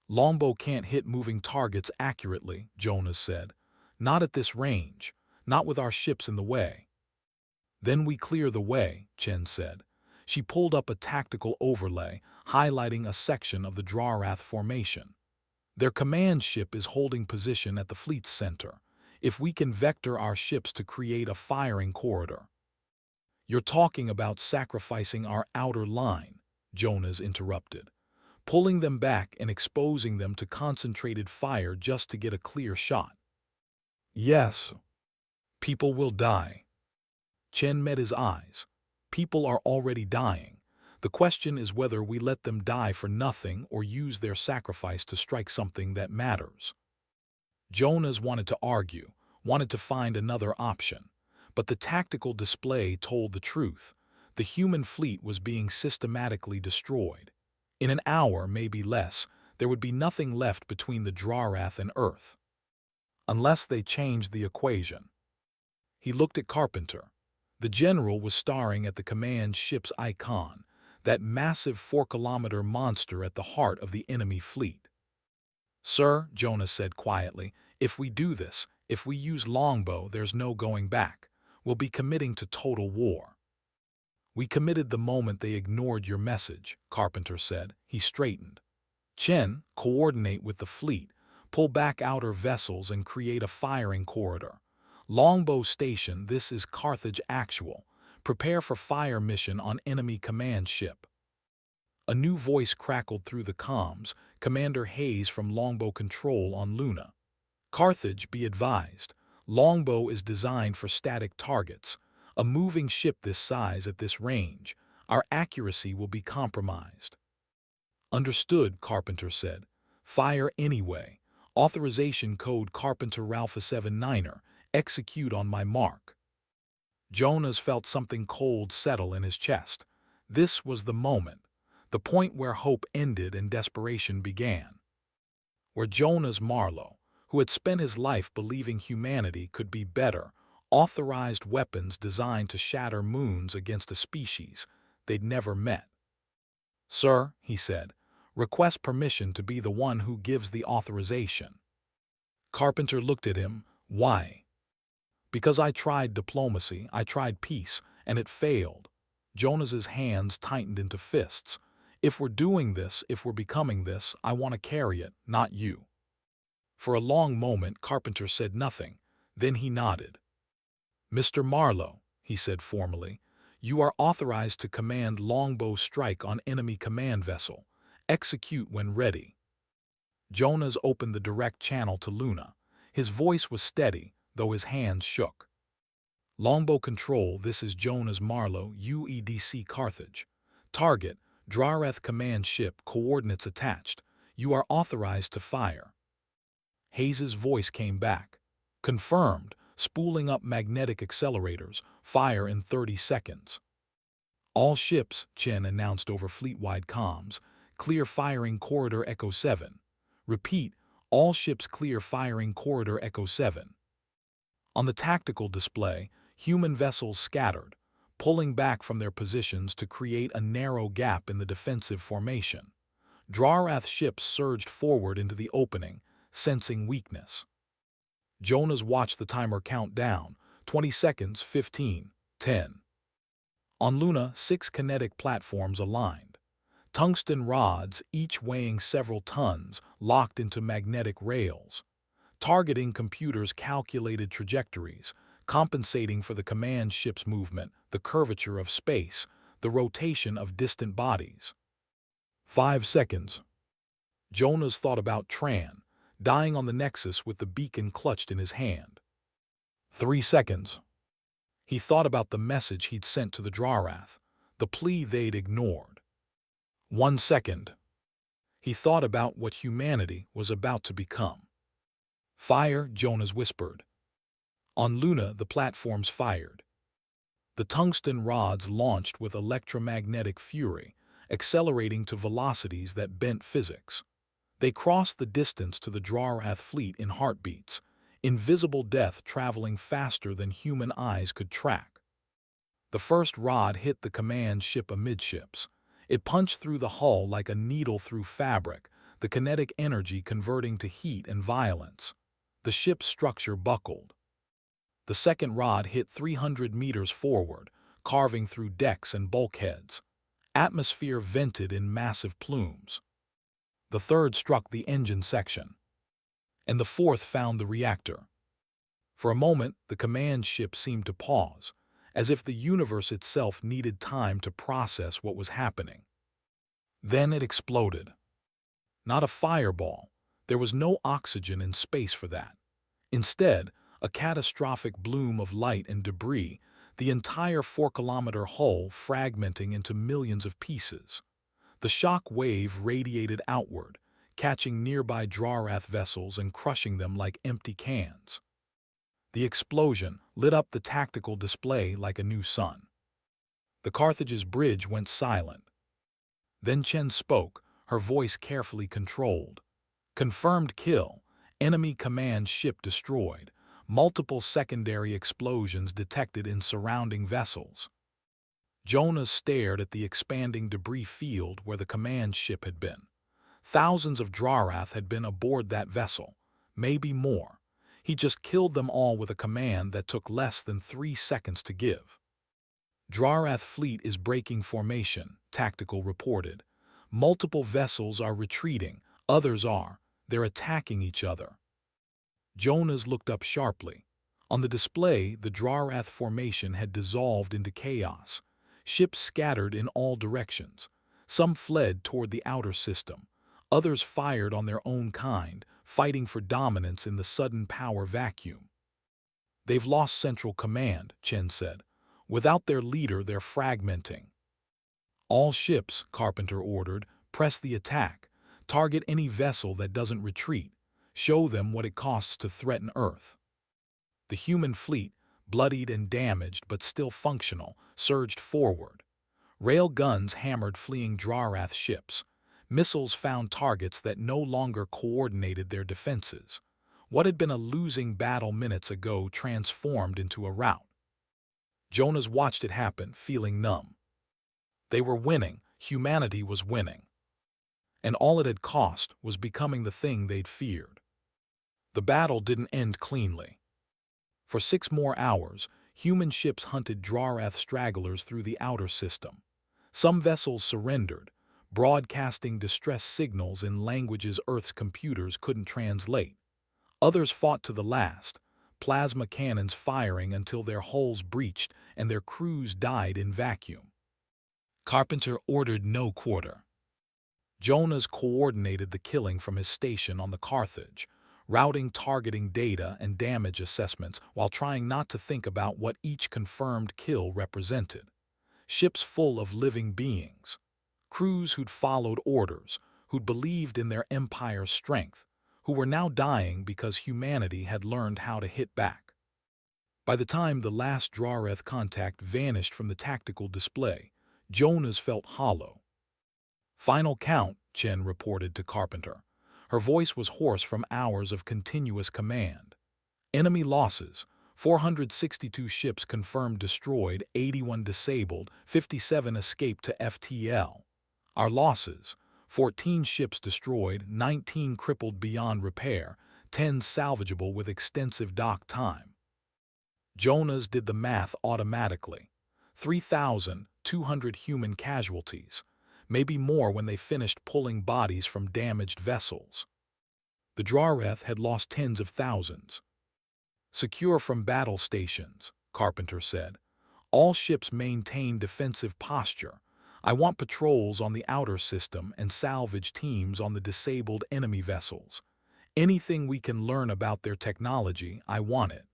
"Longbow can't hit moving targets accurately," Jonas said. "Not at this range, not with our ships in the way." "Then we clear the way," Chen said. She pulled up a tactical overlay, highlighting a section of the Drarath formation. "Their command ship is holding position at the fleet's center. If we can vector our ships to create a firing corridor." "You're talking about sacrificing our outer line," Jonas interrupted. "Pulling them back and exposing them to concentrated fire just to get a clear shot." "Yes. People will die." Chen met his eyes. "People are already dying. The question is whether we let them die for nothing or use their sacrifice to strike something that matters." Jonas wanted to argue, wanted to find another option. But the tactical display told the truth. The human fleet was being systematically destroyed. In an hour, maybe less, there would be nothing left between the Drarath and Earth. Unless they changed the equation. He looked at Carpenter. The general was staring at the command ship's icon, that massive 4-kilometer monster at the heart of the enemy fleet. "Sir," Jonas said quietly, "if we do this, if we use longbow, there's no going back. We'll be committing to total war." "We committed the moment they ignored your message," Carpenter said. He straightened. "Chen, coordinate with the fleet, pull back outer vessels and create a firing corridor. Longbow Station, this is Carthage Actual. Prepare for fire mission on enemy command ship." A new voice crackled through the comms, Commander Hayes from Longbow Control on Luna. "Carthage, be advised. Longbow is designed for static targets. A moving ship this size at this range, our accuracy will be compromised." "Understood," Carpenter said. "Fire anyway. Authorization code Carpenter Ralpha 79er. Execute on my mark." Jonas felt something cold settle in his chest. This was the moment, the point where hope ended and desperation began. Where Jonas Marlowe, who had spent his life believing humanity could be better, authorized weapons designed to shatter moons against a species they'd never met. "Sir," he said, "request permission to be the one who gives the authorization." Carpenter looked at him. "Why?" "Because I tried diplomacy, I tried peace, and it failed." Jonas's hands tightened into fists. "If we're doing this, if we're becoming this, I want to carry it, not you." For a long moment, Carpenter said nothing. Then he nodded. "Mr. Marlowe," he said formally, "you are authorized to command longbow strike on enemy command vessel. Execute when ready." Jonas opened the direct channel to Luna. His voice was steady, though his hands shook. "Longbow Control, this is Jonas Marlowe, UEDC Carthage. Target, Drarath command ship, coordinates attached. You are authorized to fire." Hayes's voice came back. "Confirmed, spooling up magnetic accelerators, fire in 30 seconds. "All ships," Chen announced over fleet-wide comms, "clear firing corridor Echo 7. Repeat, all ships clear firing corridor Echo 7. On the tactical display, human vessels scattered, pulling back from their positions to create a narrow gap in the defensive formation. Drarath ships surged forward into the opening, sensing weakness. Jonas watched the timer count down. 20 seconds, 15, 10. On Luna, 6 kinetic platforms aligned. Tungsten rods, each weighing several tons, locked into magnetic rails. Targeting computers calculated trajectories, compensating for the command ship's movement, the curvature of space, the rotation of distant bodies. 5 seconds. Jonas thought about Tran, dying on the Nexus with the beacon clutched in his hand. 3 seconds. He thought about the message he'd sent to the Drarath, the plea they'd ignored. 1 second. He thought about what humanity was about to become. Fire, Jonas whispered. On Luna, the platforms fired. The tungsten rods launched with electromagnetic fury, accelerating to velocities that bent physics. They crossed the distance to the Drarath fleet in heartbeats, invisible death traveling faster than human eyes could track. The first rod hit the command ship amidships. It punched through the hull like a needle through fabric, the kinetic energy converting to heat and violence. The ship's structure buckled. The second rod hit 300 meters forward, carving through decks and bulkheads. Atmosphere vented in massive plumes. The third struck the engine section. And the fourth found the reactor. For a moment, the command ship seemed to pause, as if the universe itself needed time to process what was happening. Then it exploded. Not a fireball. There was no oxygen in space for that. Instead, a catastrophic bloom of light and debris, the entire 4-kilometer hull fragmenting into millions of pieces. The shock wave radiated outward, catching nearby Drarath vessels and crushing them like empty cans. The explosion lit up the tactical display like a new sun. The Carthage's bridge went silent. Then Chen spoke, her voice carefully controlled. Confirmed kill, enemy command ship destroyed, multiple secondary explosions detected in surrounding vessels. Jonas stared at the expanding debris field where the command ship had been. Thousands of Drarath had been aboard that vessel, maybe more. He just killed them all with a command that took less than 3 seconds to give. Drarath fleet is breaking formation, Tactical reported. Multiple vessels are retreating, others are. They're attacking each other. Jonas looked up sharply. On the display, the Drarath formation had dissolved into chaos. Ships scattered in all directions. Some fled toward the outer system. Others fired on their own kind, fighting for dominance in the sudden power vacuum. They've lost central command, Chen said. Without their leader, they're fragmenting. All ships, Carpenter ordered, press the attack. Target any vessel that doesn't retreat. Show them what it costs to threaten Earth. The human fleet, bloodied and damaged but still functional, surged forward. Rail guns hammered fleeing Drarath ships. Missiles found targets that no longer coordinated their defenses. What had been a losing battle minutes ago transformed into a rout. Jonas watched it happen, feeling numb. They were winning, humanity was winning. And all it had cost was becoming the thing they'd feared. The battle didn't end cleanly. For 6 more hours, human ships hunted Drarath stragglers through the outer system. Some vessels surrendered, broadcasting distress signals in languages Earth's computers couldn't translate. Others fought to the last, plasma cannons firing until their hulls breached and their crews died in vacuum. Carpenter ordered no quarter. Jonas coordinated the killing from his station on the Carthage, routing targeting data and damage assessments while trying not to think about what each confirmed kill represented. Ships full of living beings. Crews who'd followed orders, who'd believed in their empire's strength, who were now dying because humanity had learned how to hit back. By the time the last Drarath contact vanished from the tactical display, Jonas felt hollow. Final count, Chen reported to Carpenter. Her voice was hoarse from hours of continuous command. Enemy losses: 462 ships confirmed destroyed, 81 disabled, 57 escaped to FTL. Our losses: 14 ships destroyed, 19 crippled beyond repair, 10 salvageable with extensive dock time. Jonas did the math automatically. 3,200 human casualties, maybe more when they finished pulling bodies from damaged vessels. The Drawreth had lost tens of thousands. "Secure from battle stations," Carpenter said. "All ships maintain defensive posture. I want patrols on the outer system and salvage teams on the disabled enemy vessels. Anything we can learn about their technology, I want it."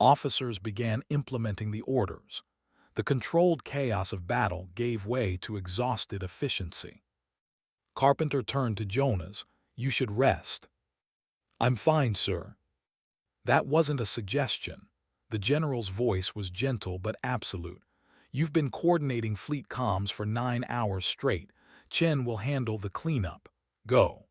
Officers began implementing the orders. The controlled chaos of battle gave way to exhausted efficiency. Carpenter turned to Jonas. "You should rest." "I'm fine, sir." That wasn't a suggestion. The general's voice was gentle but absolute. "You've been coordinating fleet comms for 9 hours straight. Chen will handle the cleanup. Go."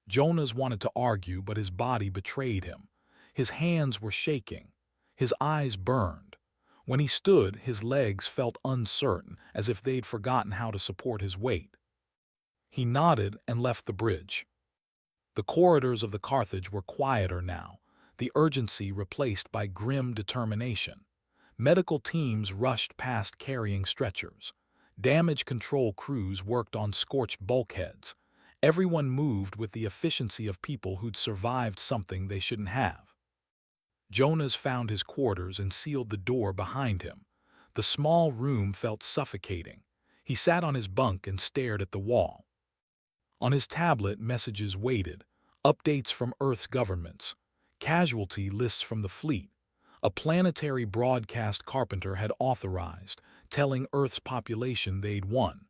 Jonas wanted to argue, but his body betrayed him. His hands were shaking. His eyes burned. When he stood, his legs felt uncertain, as if they'd forgotten how to support his weight. He nodded and left the bridge. The corridors of the Carthage were quieter now, the urgency replaced by grim determination. Medical teams rushed past carrying stretchers. Damage control crews worked on scorched bulkheads. Everyone moved with the efficiency of people who'd survived something they shouldn't have. Jonas found his quarters and sealed the door behind him. The small room felt suffocating. He sat on his bunk and stared at the wall. On his tablet, messages waited. Updates from Earth's governments. Casualty lists from the fleet. A planetary broadcast Carpenter had authorized, telling Earth's population they'd won.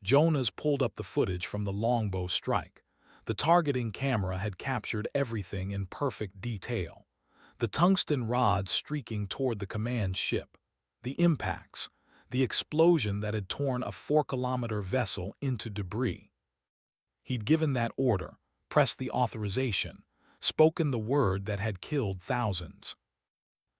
Jonas pulled up the footage from the longbow strike. The targeting camera had captured everything in perfect detail. The tungsten rods streaking toward the command ship. The impacts. The explosion that had torn a 4-kilometer vessel into debris. He'd given that order, pressed the authorization, spoken the word that had killed thousands.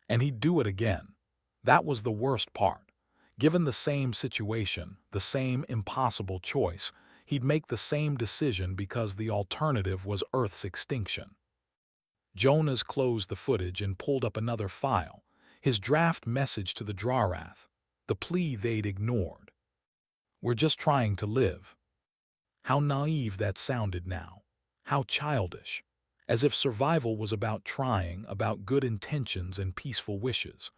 And he'd do it again. That was the worst part. Given the same situation, the same impossible choice, he'd make the same decision because the alternative was Earth's extinction. Jonas closed the footage and pulled up another file, his draft message to the Drawrath, the plea they'd ignored. "We're just trying to live." How naive that sounded now. How childish. As if survival was about trying, about good intentions and peaceful wishes.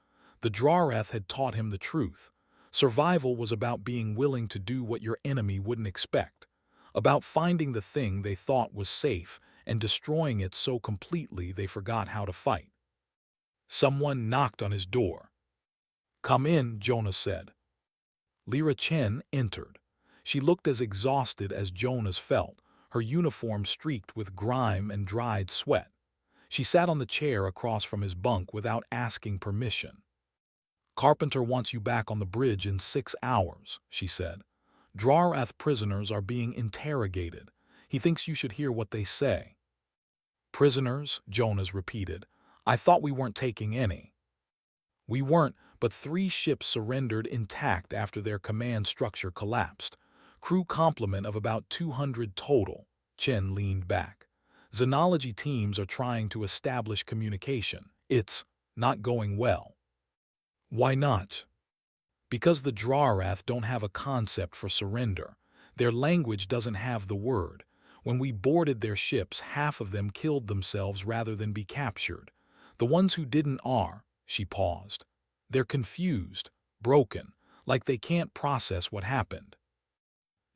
The Drawrath had taught him the truth. Survival was about being willing to do what your enemy wouldn't expect, about finding the thing they thought was safe and destroying it so completely they forgot how to fight. Someone knocked on his door. "Come in," Jonas said. Lyra Chen entered. She looked as exhausted as Jonas felt, her uniform streaked with grime and dried sweat. She sat on the chair across from his bunk without asking permission. "Carpenter wants you back on the bridge in 6 hours," she said. "Drawrath prisoners are being interrogated. He thinks you should hear what they say." "Prisoners?" Jonas repeated. "I thought we weren't taking any." "We weren't, but 3 ships surrendered intact after their command structure collapsed. Crew complement of about 200 total." Chen leaned back. "Xenology teams are trying to establish communication. It's not going well." "Why not?" "Because the Drawrath don't have a concept for surrender. Their language doesn't have the word. When we boarded their ships, half of them killed themselves rather than be captured. The ones who didn't are," she paused. "They're confused, broken, like they can't process what happened."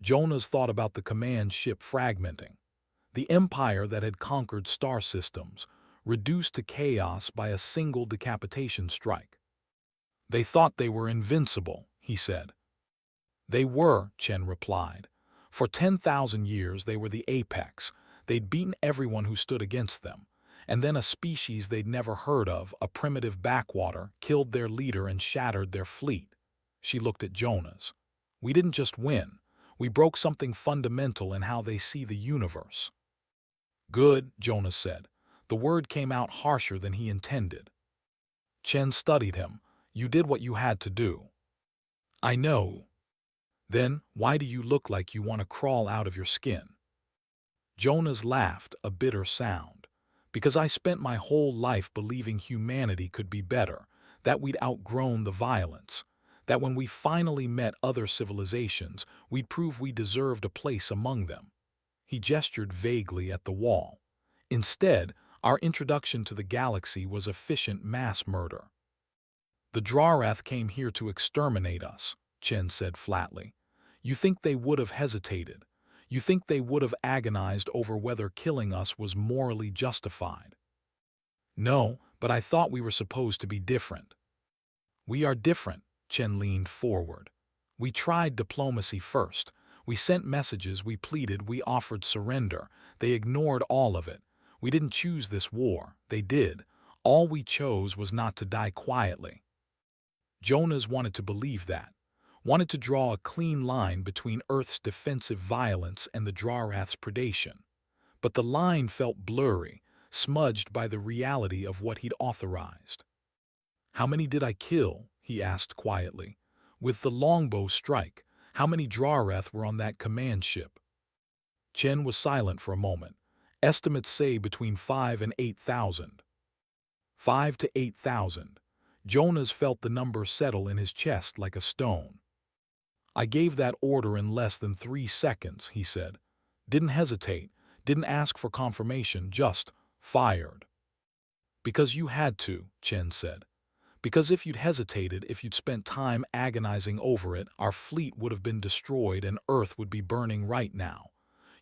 Jonas thought about the command ship fragmenting. The empire that had conquered star systems, reduced to chaos by a single decapitation strike. "They thought they were invincible," he said. "They were," Chen replied. "For 10,000 years they were the apex. They'd beaten everyone who stood against them. And then a species they'd never heard of, a primitive backwater, killed their leader and shattered their fleet." She looked at Jonas. "We didn't just win. We broke something fundamental in how they see the universe." "Good," Jonas said. The word came out harsher than he intended. Chen studied him. "You did what you had to do." "I know." "Then why do you look like you want to crawl out of your skin?" Jonas laughed, a bitter sound. "Because I spent my whole life believing humanity could be better, that we'd outgrown the violence, that when we finally met other civilizations, we'd prove we deserved a place among them." He gestured vaguely at the wall. Instead, our introduction to the galaxy was efficient mass murder. The Drawrath came here to exterminate us, Chen said flatly. You think they would have hesitated. You think they would have agonized over whether killing us was morally justified. No, but I thought we were supposed to be different. We are different, Chen leaned forward. We tried diplomacy first. We sent messages, we pleaded, we offered surrender. They ignored all of it. We didn't choose this war. They did. All we chose was not to die quietly. Jonas wanted to believe that, wanted to draw a clean line between Earth's defensive violence and the Drawrath's predation. But the line felt blurry, smudged by the reality of what he'd authorized. How many did I kill? He asked quietly. With the longbow strike, how many Drawrath were on that command ship? Chen was silent for a moment. Estimates say between 5 and 8,000. 5 to 8,000. Jonas felt the number settle in his chest like a stone. I gave that order in less than 3 seconds, he said. Didn't hesitate, didn't ask for confirmation, just fired. Because you had to, Chen said. Because if you'd hesitated, if you'd spent time agonizing over it, our fleet would have been destroyed and Earth would be burning right now.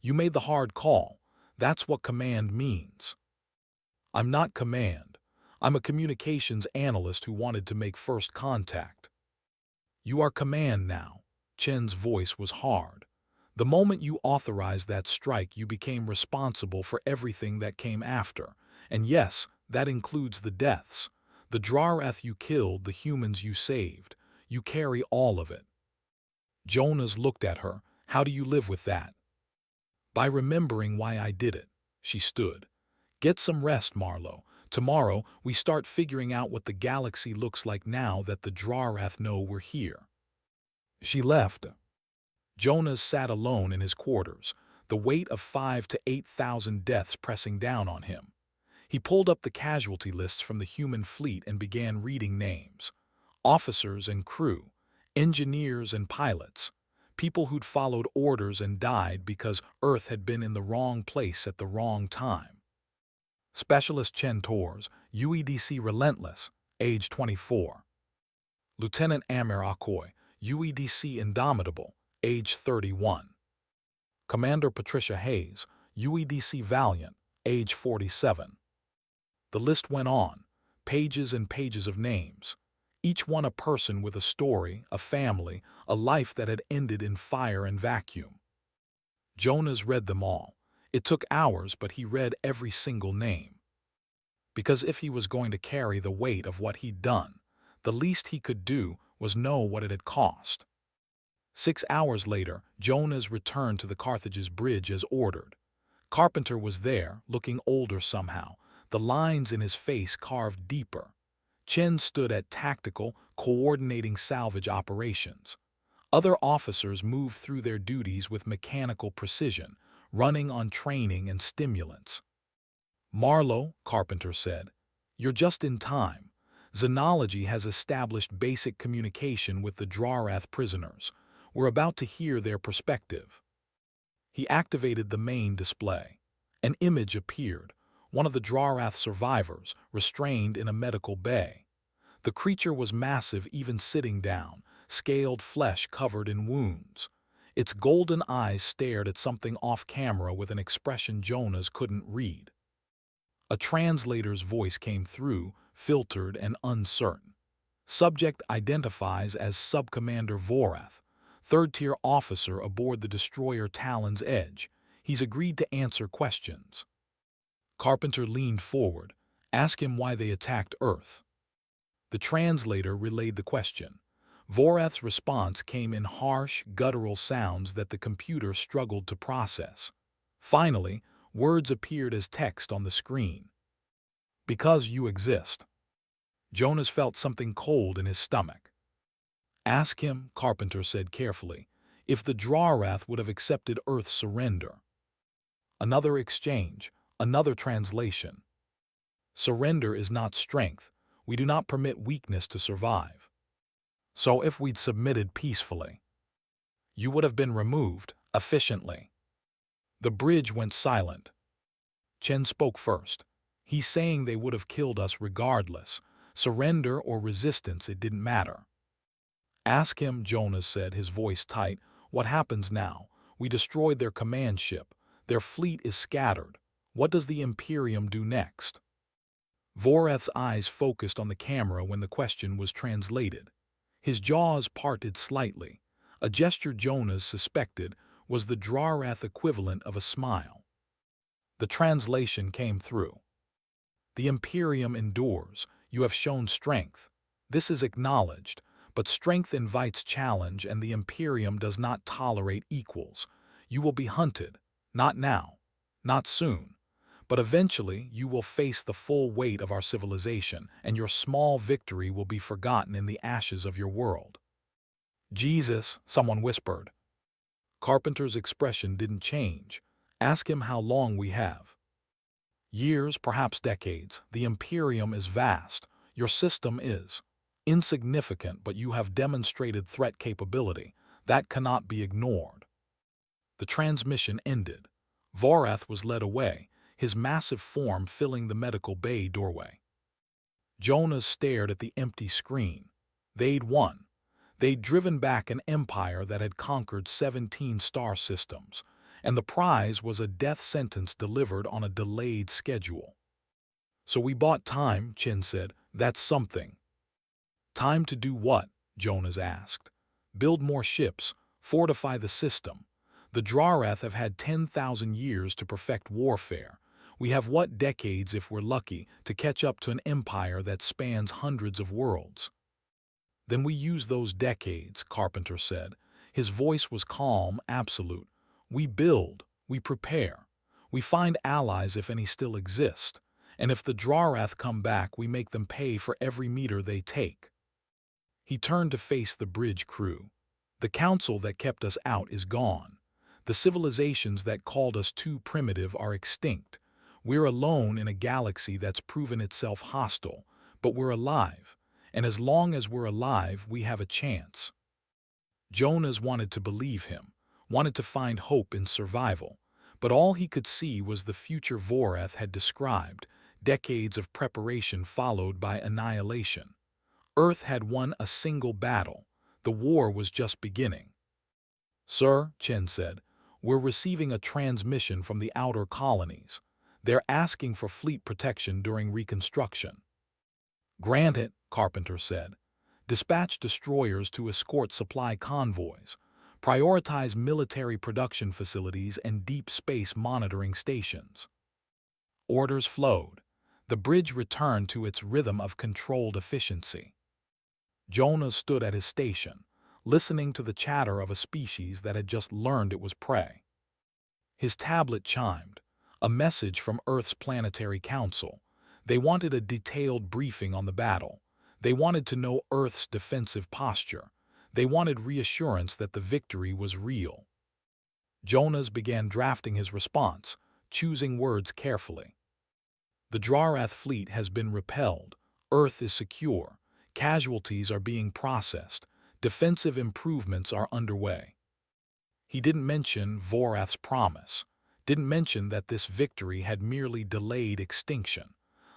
You made the hard call. That's what command means. I'm not command. I'm a communications analyst who wanted to make first contact. You are command now. Chen's voice was hard. The moment you authorized that strike, you became responsible for everything that came after. And yes, that includes the deaths. The Drawrath you killed, the humans you saved. You carry all of it. Jonas looked at her. How do you live with that? By remembering why I did it. She stood. Get some rest, Marlowe. Tomorrow, we start figuring out what the galaxy looks like now that the Drawrath know we're here. She left. Jonas sat alone in his quarters, the weight of 5 to 8,000 deaths pressing down on him. He pulled up the casualty lists from the human fleet and began reading names. Officers and crew, engineers and pilots, people who'd followed orders and died because Earth had been in the wrong place at the wrong time. Specialist Chen Torres, UEDC Relentless, age 24. Lieutenant Amir Akoy, UEDC Indomitable, age 31. Commander Patricia Hayes, UEDC Valiant, age 47. The list went on, pages and pages of names, each one a person with a story, a family, a life that had ended in fire and vacuum. Jonas read them all. It took hours, but he read every single name. Because if he was going to carry the weight of what he'd done, the least he could do was know what it had cost. 6 hours later, Jonas returned to the Carthage's bridge as ordered. Carpenter was there, looking older somehow, the lines in his face carved deeper. Chen stood at tactical, coordinating salvage operations. Other officers moved through their duties with mechanical precision, running on training and stimulants. Marlowe, Carpenter said, you're just in time. Xenology has established basic communication with the Drawrath prisoners. We're about to hear their perspective. He activated the main display. An image appeared, one of the Drawrath survivors, restrained in a medical bay. The creature was massive even sitting down, scaled flesh covered in wounds. Its golden eyes stared at something off-camera with an expression Jonas couldn't read. A translator's voice came through, filtered and uncertain. Subject identifies as Subcommander Vorath, third-tier officer aboard the destroyer Talon's Edge. He's agreed to answer questions. Carpenter leaned forward. Ask him why they attacked Earth. The translator relayed the question. Vorath's response came in harsh, guttural sounds that the computer struggled to process. Finally, words appeared as text on the screen. Because you exist. Jonas felt something cold in his stomach. Ask him, Carpenter said carefully, if the Drawrath would have accepted Earth's surrender. Another exchange, another translation. Surrender is not strength. We do not permit weakness to survive. So if we'd submitted peacefully, you would have been removed efficiently. The bridge went silent. Chen spoke first. He's saying they would have killed us regardless. Surrender or resistance, it didn't matter. Ask him, Jonas said, his voice tight. What happens now? We destroyed their command ship. Their fleet is scattered. What does the Imperium do next? Voreth's eyes focused on the camera when the question was translated. His jaws parted slightly. A gesture Jonas suspected was the Drarath equivalent of a smile. The translation came through. The Imperium endures. You have shown strength. This is acknowledged, but strength invites challenge and the Imperium does not tolerate equals. You will be hunted. Not now. Not soon. But eventually you will face the full weight of our civilization, and your small victory will be forgotten in the ashes of your world. Jesus, someone whispered. Carpenter's expression didn't change. Ask him how long we have. Years, perhaps decades. The Imperium is vast. Your system is insignificant, but you have demonstrated threat capability. That cannot be ignored. The transmission ended. Voreth was led away, his massive form filling the medical bay doorway. Jonas stared at the empty screen. They'd won. They'd driven back an empire that had conquered 17 star systems, and the prize was a death sentence delivered on a delayed schedule. So we bought time, Chen said. That's something. Time to do what? Jonas asked. Build more ships, fortify the system. The Drarath have had 10,000 years to perfect warfare. We have what, decades if we're lucky, to catch up to an empire that spans hundreds of worlds. Then we use those decades, Carpenter said. His voice was calm, absolute. We build, we prepare. We find allies if any still exist. And if the Drarath come back, we make them pay for every meter they take. He turned to face the bridge crew. The council that kept us out is gone. The civilizations that called us too primitive are extinct. We're alone in a galaxy that's proven itself hostile, but we're alive. And as long as we're alive, we have a chance. Jonas wanted to believe him, wanted to find hope in survival, but all he could see was the future Voreth had described, decades of preparation followed by annihilation. Earth had won a single battle. The war was just beginning. Sir, Chen said, we're receiving a transmission from the outer colonies. They're asking for fleet protection during reconstruction. Grant it, Carpenter said. Dispatch destroyers to escort supply convoys. Prioritize military production facilities and deep space monitoring stations. Orders flowed. The bridge returned to its rhythm of controlled efficiency. Jonas stood at his station, listening to the chatter of a species that had just learned it was prey. His tablet chimed, a message from Earth's planetary council. They wanted a detailed briefing on the battle. They wanted to know Earth's defensive posture. They wanted reassurance that the victory was real. Jonas began drafting his response, choosing words carefully. The Drarath fleet has been repelled. Earth is secure. Casualties are being processed. Defensive improvements are underway. He didn't mention Voreth's promise. Didn't mention that this victory had merely delayed extinction.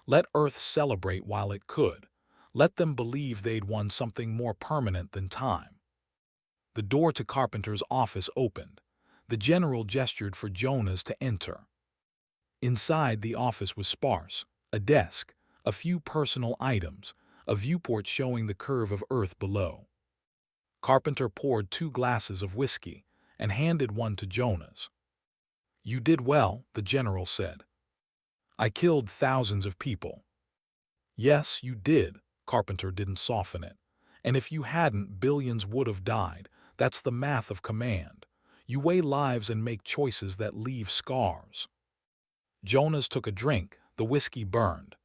Let Earth celebrate while it could. Let them believe they'd won something more permanent than time. The door to Carpenter's office opened. The general gestured for Jonas to enter. Inside, the office was sparse. A desk, a few personal items, a viewport showing the curve of Earth below. Carpenter poured 2 glasses of whiskey and handed one to Jonas. You did well, the general said. I killed thousands of people. Yes, you did, Carpenter didn't soften it. And if you hadn't, billions would have died. That's the math of command. You weigh lives and make choices that leave scars. Jonas took a drink, the whiskey burned.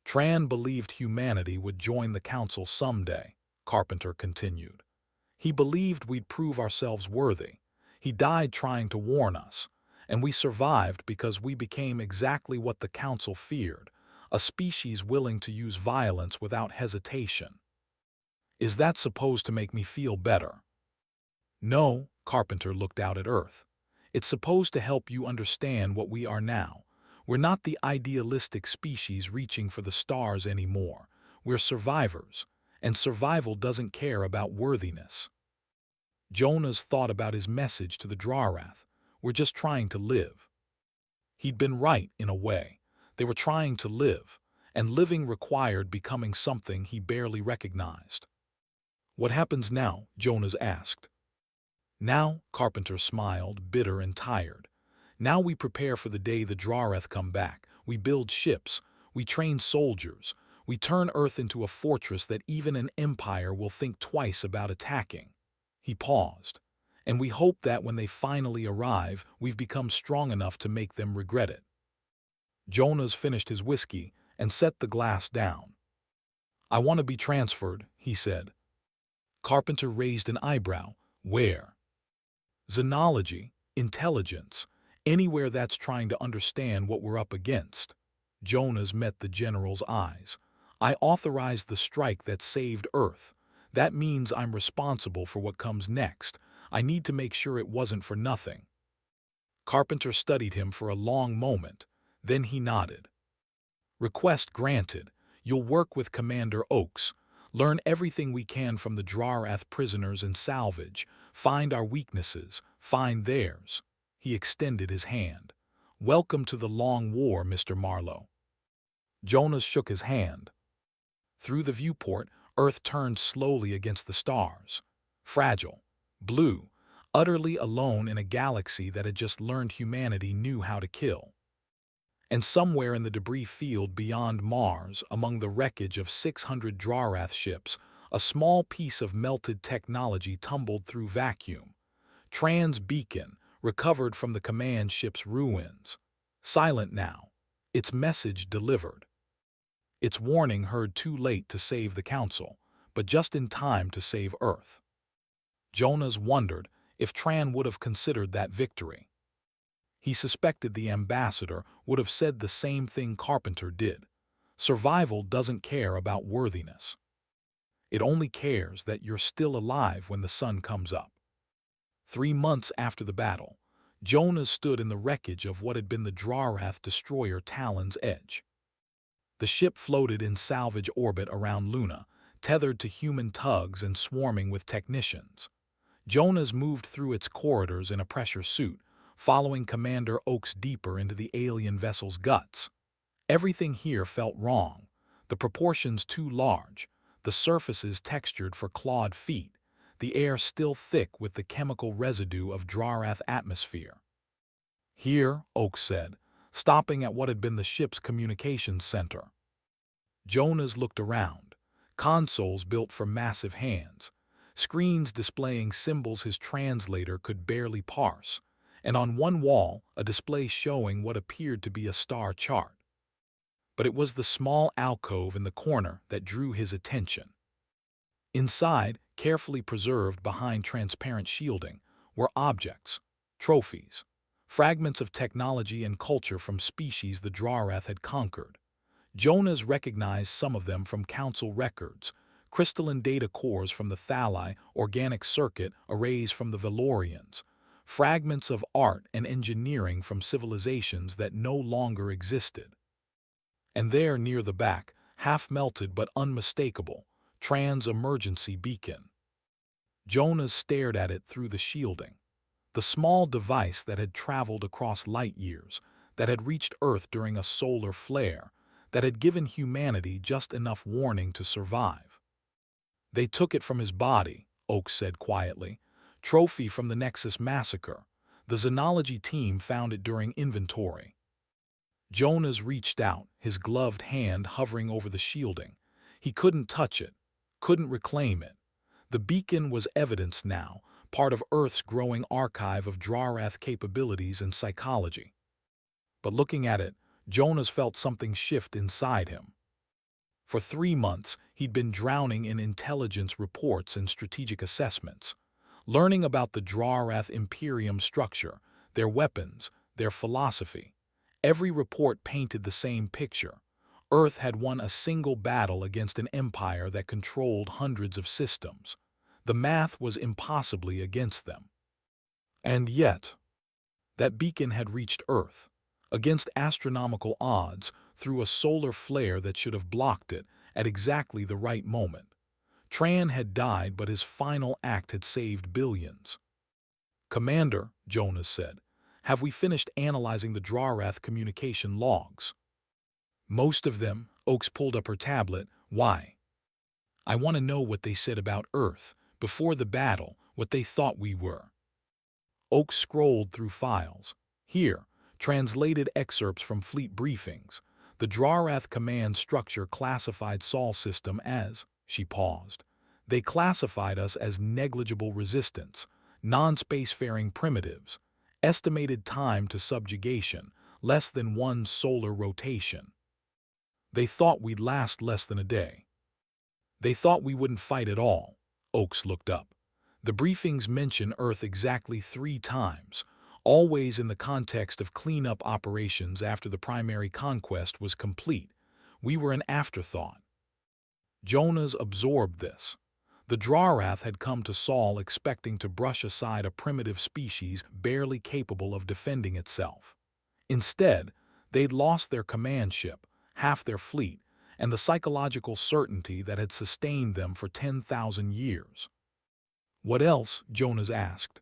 Tran believed humanity would join the council someday, Carpenter continued. He believed we'd prove ourselves worthy. He died trying to warn us, and we survived because we became exactly what the council feared, a species willing to use violence without hesitation. Is that supposed to make me feel better? No, Carpenter looked out at Earth. It's supposed to help you understand what we are now. We're not the idealistic species reaching for the stars anymore. We're survivors, and survival doesn't care about worthiness. Jonas thought about his message to the Drawrath. We're just trying to live. He'd been right in a way. They were trying to live, and living required becoming something he barely recognized. What happens now? Jonas asked. Now, Carpenter smiled, bitter and tired. Now we prepare for the day the Drawrath come back. We build ships. We train soldiers. We turn Earth into a fortress that even an empire will think twice about attacking. He paused. And we hope that when they finally arrive, we've become strong enough to make them regret it. Jonas finished his whiskey and set the glass down. I want to be transferred, he said. Carpenter raised an eyebrow. Where? Xenology, intelligence, anywhere that's trying to understand what we're up against. Jonas met the general's eyes. I authorized the strike that saved Earth. That means I'm responsible for what comes next. I need to make sure it wasn't for nothing. Carpenter studied him for a long moment. Then he nodded. Request granted. You'll work with Commander Oakes. Learn everything we can from the Drawrath prisoners and salvage. Find our weaknesses. Find theirs. He extended his hand. Welcome to the long war, Mr. Marlowe. Jonas shook his hand. Through the viewport, Earth turned slowly against the stars. Fragile. Blue. Utterly alone in a galaxy that had just learned humanity knew how to kill. And somewhere in the debris field beyond Mars, among the wreckage of 600 Drawrath ships, a small piece of melted technology tumbled through vacuum. Trans beacon, recovered from the command ship's ruins. Silent now. Its message delivered. Its warning heard too late to save the Council, but just in time to save Earth. Jonas wondered if Tran would have considered that victory. He suspected the ambassador would have said the same thing Carpenter did. Survival doesn't care about worthiness. It only cares that you're still alive when the sun comes up. 3 months after the battle, Jonas stood in the wreckage of what had been the Drawrath destroyer Talon's Edge. The ship floated in salvage orbit around Luna, tethered to human tugs and swarming with technicians. Jonas moved through its corridors in a pressure suit, following Commander Oakes deeper into the alien vessel's guts. Everything here felt wrong. The proportions too large, the surfaces textured for clawed feet, the air still thick with the chemical residue of Drawrath atmosphere. Here, Oakes said, stopping at what had been the ship's communications center. Jonas looked around. Consoles built for massive hands, screens displaying symbols his translator could barely parse, and on one wall a display showing what appeared to be a star chart. But it was the small alcove in the corner that drew his attention. Inside, carefully preserved behind transparent shielding, were objects, trophies, fragments of technology and culture from species the Drawrath had conquered. Jonas recognized some of them from Council records, crystalline data cores from the Thalai, organic circuit arrays from the Valorians, fragments of art and engineering from civilizations that no longer existed. And there near the back, half-melted but unmistakable, Tran's emergency beacon. Jonas stared at it through the shielding. The small device that had traveled across light years, that had reached Earth during a solar flare, that had given humanity just enough warning to survive. They took it from his body, Oakes said quietly. Trophy from the Nexus massacre. The Xenology team found it during inventory. Jonas reached out, his gloved hand hovering over the shielding. He couldn't touch it, couldn't reclaim it. The beacon was evidence now, part of Earth's growing archive of Drawrath capabilities and psychology. But looking at it, Jonas felt something shift inside him. For 3 months, he'd been drowning in intelligence reports and strategic assessments, learning about the Drawrath Imperium structure, their weapons, their philosophy. Every report painted the same picture. Earth had won a single battle against an empire that controlled hundreds of systems. The math was impossibly against them. And yet, That beacon had reached Earth, against astronomical odds, through a solar flare that should have blocked it at exactly the right moment. Tran had died, but his final act had saved billions. "Commander," Jonas said, "have we finished analyzing the Drawrath communication logs?" "Most of them." Oaks pulled up her tablet. "Why?" "I want to know what they said about Earth, before the battle, what they thought we were." Oaks scrolled through files. "Here, translated excerpts from fleet briefings. The Drawrath command structure classified Sol system as..." She paused. "They classified us as negligible resistance, non-spacefaring primitives, estimated time to subjugation, less than 1 solar rotation. They thought we'd last less than a day. They thought we wouldn't fight at all." Oaks looked up. "The briefings mention Earth exactly 3 times, always in the context of cleanup operations after the primary conquest was complete. We were an afterthought." Jonas absorbed this. The Drawrath had come to Sol expecting to brush aside a primitive species barely capable of defending itself. Instead, they'd lost their command ship, half their fleet, and the psychological certainty that had sustained them for 10,000 years. "What else?" Jonas asked.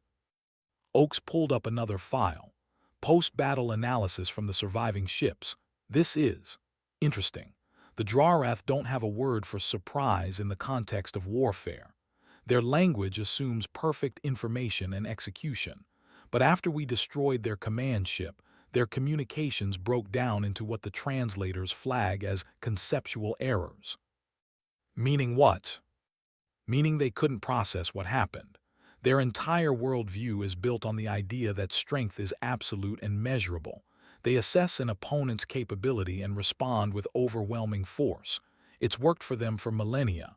Oaks pulled up another file. "Post-battle analysis from the surviving ships. This is interesting. The Drawrath don't have a word for surprise in the context of warfare. Their language assumes perfect information and execution. But after we destroyed their command ship, their communications broke down into what the translators flag as conceptual errors." "Meaning what?" "Meaning they couldn't process what happened. Their entire worldview is built on the idea that strength is absolute and measurable. They assess an opponent's capability and respond with overwhelming force. It's worked for them for millennia."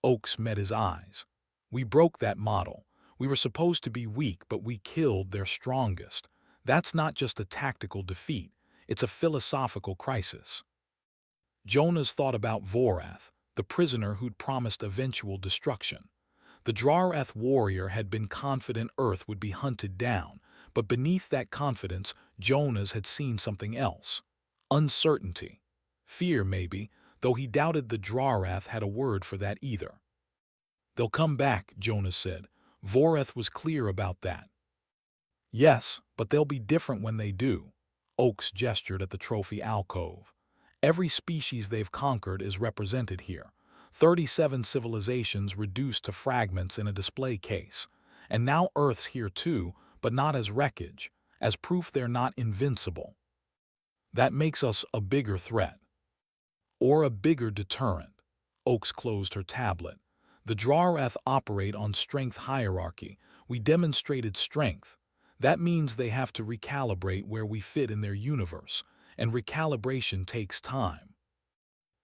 Oaks met his eyes. "We broke that model. We were supposed to be weak, but we killed their strongest. That's not just a tactical defeat, it's a philosophical crisis." Jonas thought about Vorath, the prisoner who'd promised eventual destruction. The Drawrath warrior had been confident Earth would be hunted down, but beneath that confidence, Jonas had seen something else. Uncertainty. Fear, maybe, though he doubted the Drawrath had a word for that either. "They'll come back," Jonas said. "Vorath was clear about that." "Yes, but they'll be different when they do." Oaks gestured at the trophy alcove. "Every species they've conquered is represented here. 37 civilizations reduced to fragments in a display case. And now Earth's here too, but not as wreckage, as proof they're not invincible. That makes us a bigger threat. Or a bigger deterrent." Oaks closed her tablet. "The Drawrath operate on strength hierarchy. We demonstrated strength. That means they have to recalibrate where we fit in their universe, and recalibration takes time."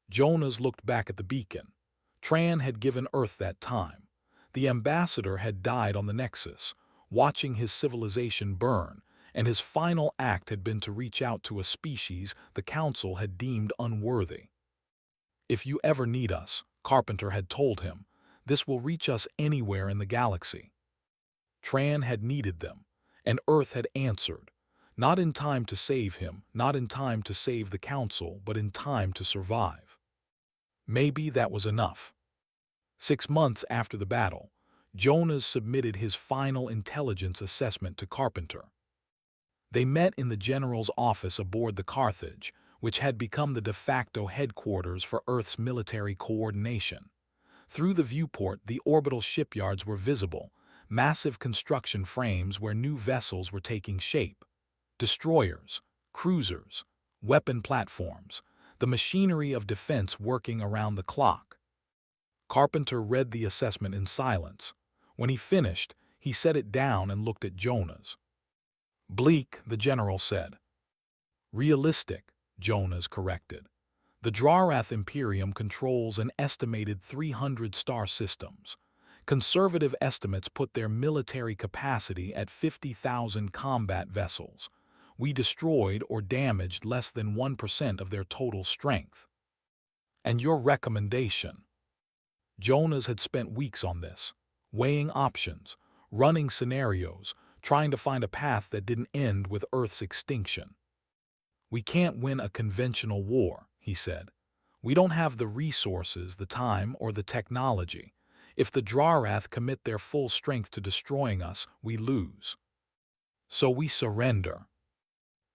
Jonas looked back at the beacon. Tran had given Earth that time. The ambassador had died on the Nexus, watching his civilization burn, and his final act had been to reach out to a species the Council had deemed unworthy. "If you ever need us," Carpenter had told him, "this will reach us anywhere in the galaxy." Tran had needed them, and Earth had answered. Not in time to save him, not in time to save the Council, but in time to survive. Maybe that was enough. 6 months after the battle, Jonas submitted his final intelligence assessment to Carpenter. They met in the general's office aboard the Carthage, which had become the de facto headquarters for Earth's military coordination. Through the viewport, the orbital shipyards were visible, massive construction frames where new vessels were taking shape. Destroyers, cruisers, weapon platforms, the machinery of defense working around the clock. Carpenter read the assessment in silence. When he finished, he set it down and looked at Jonas. "Bleak," the general said. "Realistic," Jonas corrected. "The Drawrath Imperium controls an estimated 300 star systems. Conservative estimates put their military capacity at 50,000 combat vessels. We destroyed or damaged less than 1% of their total strength." "And your recommendation?" Jonas had spent weeks on this, weighing options, running scenarios, trying to find a path that didn't end with Earth's extinction. "We can't win a conventional war," he said. "We don't have the resources, the time, or the technology. If the Drarath commit their full strength to destroying us, we lose. So we surrender."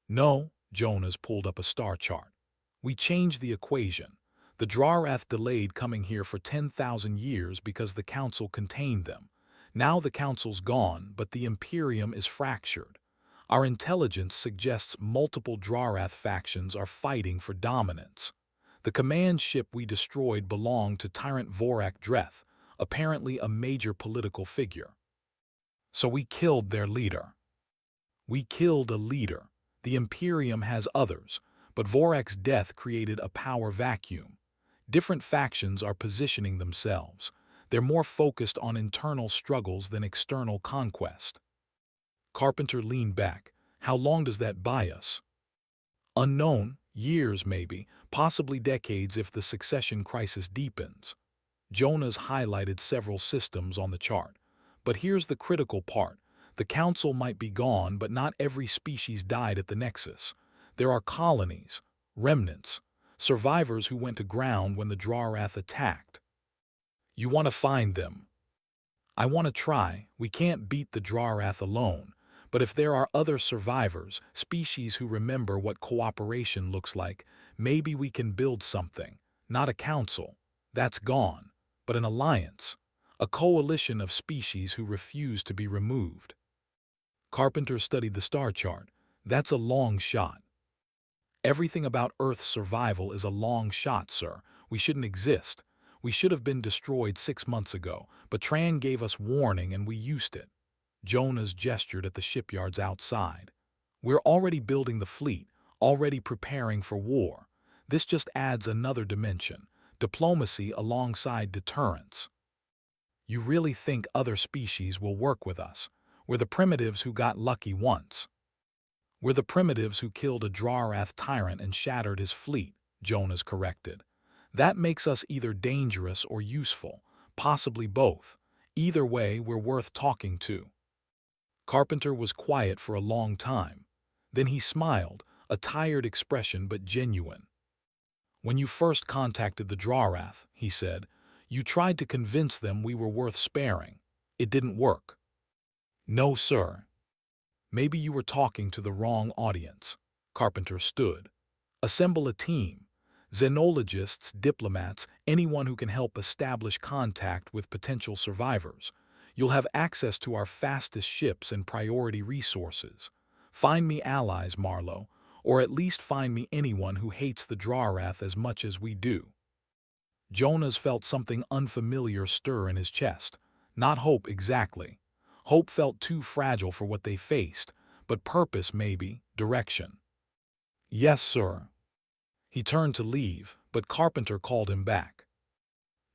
"No," Jonas pulled up a star chart. "We changed the equation. The Drarath delayed coming here for 10,000 years because the Council contained them. Now the Council's gone, but the Imperium is fractured. Our intelligence suggests multiple Drarath factions are fighting for dominance. The command ship we destroyed belonged to Tyrant Vorak Dreth, apparently a major political figure. So we killed their leader." "We killed a leader. The Imperium has others, but Vorak's death created a power vacuum. Different factions are positioning themselves. They're more focused on internal struggles than external conquest." Carpenter leaned back. "How long does that buy us?" "Unknown. Years, maybe. Possibly decades if the succession crisis deepens." Jonas highlighted several systems on the chart. "But here's the critical part. The Council might be gone, but not every species died at the Nexus. There are colonies, remnants, survivors who went to ground when the Drarath attacked. You want to find them." "I want to try. We can't beat the Drarath alone. But if there are other survivors, species who remember what cooperation looks like, maybe we can build something. Not a council. That's gone. But an alliance. A coalition of species who refuse to be removed." Carpenter studied the star chart. "That's a long shot." "Everything about Earth's survival is a long shot, sir. We shouldn't exist. We should have been destroyed 6 months ago, but Tran gave us warning and we used it." Jonas gestured at the shipyards outside. "We're already building the fleet, already preparing for war. This just adds another dimension, diplomacy alongside deterrence." "You really think other species will work with us? We're the primitives who got lucky once." "We're the primitives who killed a Drarath tyrant and shattered his fleet," Jonas corrected. "That makes us either dangerous or useful, possibly both. Either way, we're worth talking to." Carpenter was quiet for a long time. Then he smiled, a tired expression but genuine. "When you first contacted the Drarath," he said, "you tried to convince them we were worth sparing. It didn't work." "No, sir." "Maybe you were talking to the wrong audience." Carpenter stood. "Assemble a team. Xenologists, diplomats, anyone who can help establish contact with potential survivors. You'll have access to our fastest ships and priority resources. Find me allies, Marlowe, or at least find me anyone who hates the Drarath as much as we do." Jonas felt something unfamiliar stir in his chest. Not hope exactly. Hope felt too fragile for what they faced, but purpose maybe, direction. "Yes, sir." He turned to leave, but Carpenter called him back.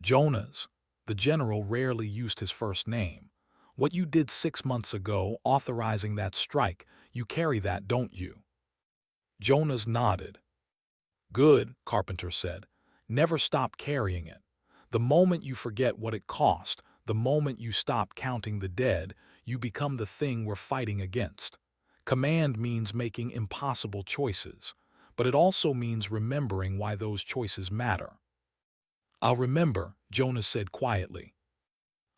"Jonas," the general rarely used his first name, "what you did 6 months ago, authorizing that strike, you carry that, don't you?" Jonas nodded. "Good," Carpenter said. "Never stop carrying it. The moment you forget what it cost, the moment you stop counting the dead, you become the thing we're fighting against. Command means making impossible choices, but it also means remembering why those choices matter." "I'll remember," Jonas said quietly.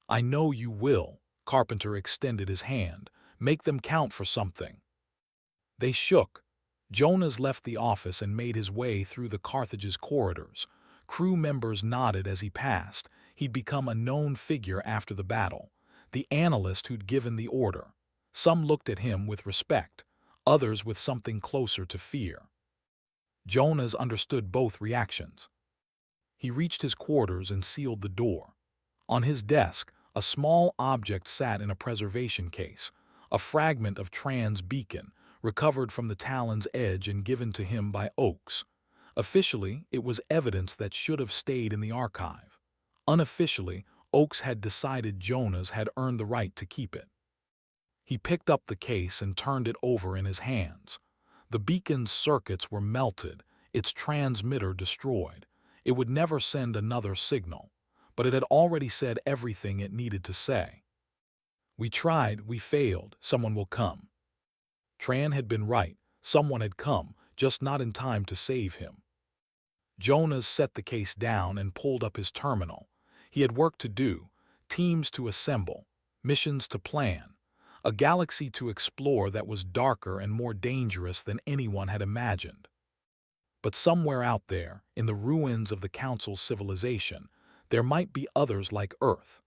"I know you will." Carpenter extended his hand. "Make them count for something." They shook. Jonas left the office and made his way through the Carthage's corridors. Crew members nodded as he passed. He'd become a known figure after the battle. The analyst who'd given the order. Some looked at him with respect, others with something closer to fear. Jonas understood both reactions. He reached his quarters and sealed the door. On his desk, a small object sat in a preservation case, a fragment of Tran's beacon, recovered from the Talon's edge and given to him by Oaks. Officially, it was evidence that should have stayed in the archive. Unofficially, Oaks had decided Jonas had earned the right to keep it. He picked up the case and turned it over in his hands. The beacon's circuits were melted, its transmitter destroyed. It would never send another signal, but it had already said everything it needed to say. We tried, we failed, someone will come. Tran had been right, someone had come, just not in time to save him. Jonas set the case down and pulled up his terminal. He had work to do, teams to assemble, missions to plan, a galaxy to explore that was darker and more dangerous than anyone had imagined. But somewhere out there, in the ruins of the Council's civilization, there might be others like Earth,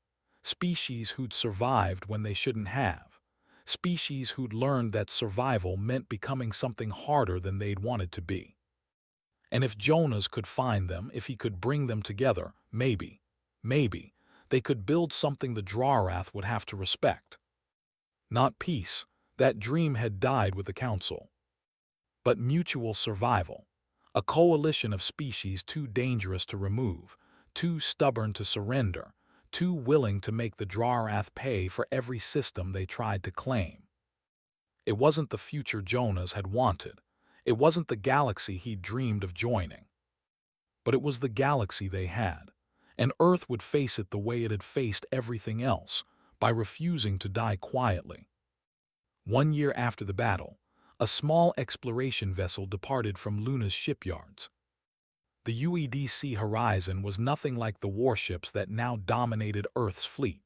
species who'd survived when they shouldn't have, species who'd learned that survival meant becoming something harder than they'd wanted to be. And if Jonas could find them, if he could bring them together, maybe, they could build something the Drawrath would have to respect. Not peace, that dream had died with the Council. But mutual survival, a coalition of species too dangerous to remove, too stubborn to surrender, too willing to make the Drawrath pay for every system they tried to claim. It wasn't the future Jonas had wanted. It wasn't the galaxy he'd dreamed of joining. But it was the galaxy they had, and Earth would face it the way it had faced everything else, by refusing to die quietly. 1 year after the battle, a small exploration vessel departed from Luna's shipyards. The UEDC Horizon was nothing like the warships that now dominated Earth's fleet.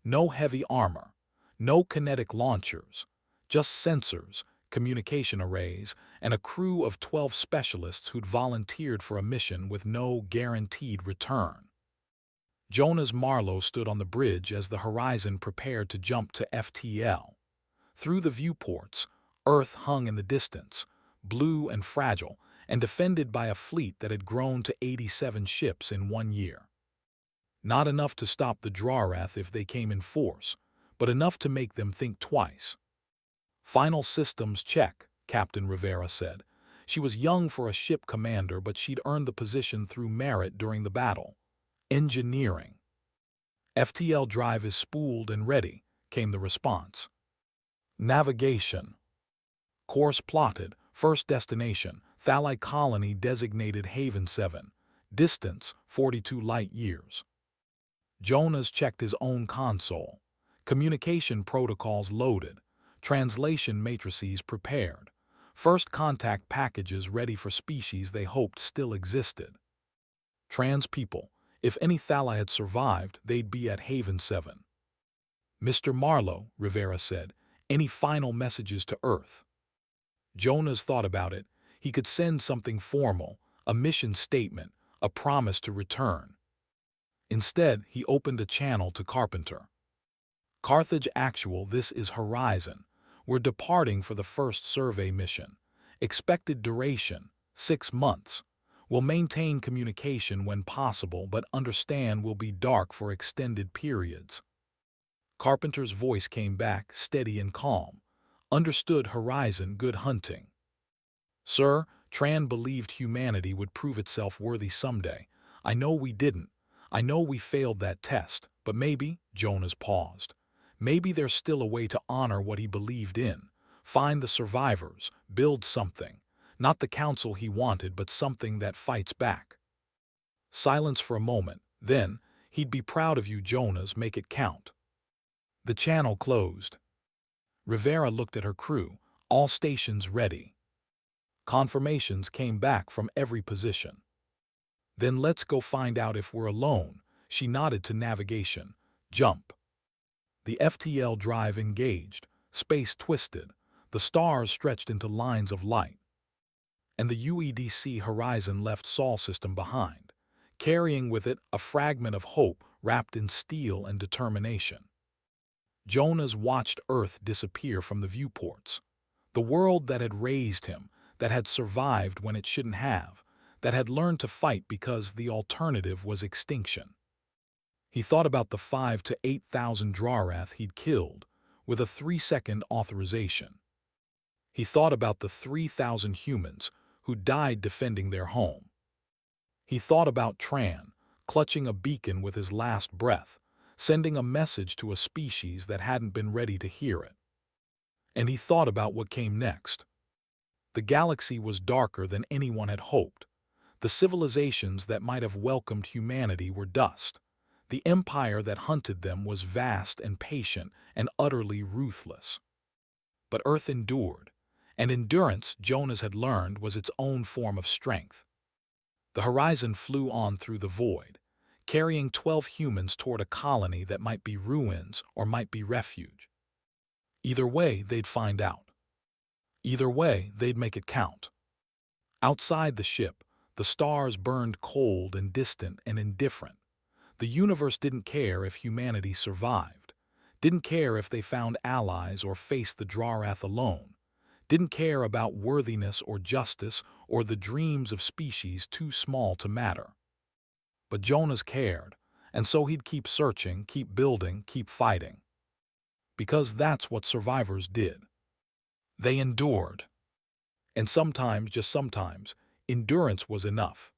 No heavy armor, no kinetic launchers, just sensors, communication arrays, and a crew of 12 specialists who'd volunteered for a mission with no guaranteed return. Jonas Marlowe stood on the bridge as the Horizon prepared to jump to FTL. Through the viewports, Earth hung in the distance, blue and fragile, and defended by a fleet that had grown to 87 ships in 1 year. Not enough to stop the Drawrath if they came in force, but enough to make them think twice. "Final systems check," Captain Rivera said. She was young for a ship commander, but she'd earned the position through merit during the battle. "Engineering." "FTL drive is spooled and ready," came the response. "Navigation." "Course plotted, first destination, Thalai colony designated Haven 7, distance 42 light-years." Jonas checked his own console. Communication protocols loaded. Translation matrices prepared, first contact packages ready for species they hoped still existed. Trans people, if any Thalai had survived, they'd be at Haven 7. "Mr. Marlowe," Rivera said, "any final messages to Earth?" Jonas thought about it. He could send something formal, a mission statement, a promise to return. Instead, he opened a channel to Carpenter. "Carthage Actual, this is Horizon. We're departing for the first survey mission. Expected duration, 6 months. We'll maintain communication when possible, but understand we'll be dark for extended periods." Carpenter's voice came back, steady and calm. "Understood, Horizon, good hunting." "Sir, Tran believed humanity would prove itself worthy someday. I know we didn't. I know we failed that test, but maybe," Jonas paused, "maybe there's still a way to honor what he believed in, find the survivors, build something, not the council he wanted, but something that fights back." Silence for a moment, then, "He'd be proud of you, Jonas, make it count." The channel closed. Rivera looked at her crew, all stations ready. Confirmations came back from every position. "Then let's go find out if we're alone." She nodded to navigation. "Jump." The FTL drive engaged, space twisted, the stars stretched into lines of light. And the UEDC Horizon left Sol system behind, carrying with it a fragment of hope wrapped in steel and determination. Jonas watched Earth disappear from the viewports. The world that had raised him, that had survived when it shouldn't have, that had learned to fight because the alternative was extinction. He thought about the 5,000 to 8,000 Drawrath he'd killed, with a 3-second authorization. He thought about the 3,000 humans who died defending their home. He thought about Tran, clutching a beacon with his last breath, sending a message to a species that hadn't been ready to hear it. And he thought about what came next. The galaxy was darker than anyone had hoped. The civilizations that might have welcomed humanity were dust. The empire that hunted them was vast and patient and utterly ruthless. But Earth endured, and endurance, Jonas had learned, was its own form of strength. The Horizon flew on through the void, carrying 12 humans toward a colony that might be ruins or might be refuge. Either way, they'd find out. Either way, they'd make it count. Outside the ship, the stars burned cold and distant and indifferent. The universe didn't care if humanity survived, didn't care if they found allies or faced the Drawrath alone, didn't care about worthiness or justice or the dreams of species too small to matter. But Jonas cared, and so he'd keep searching, keep building, keep fighting. Because that's what survivors did. They endured. And sometimes, just sometimes, endurance was enough.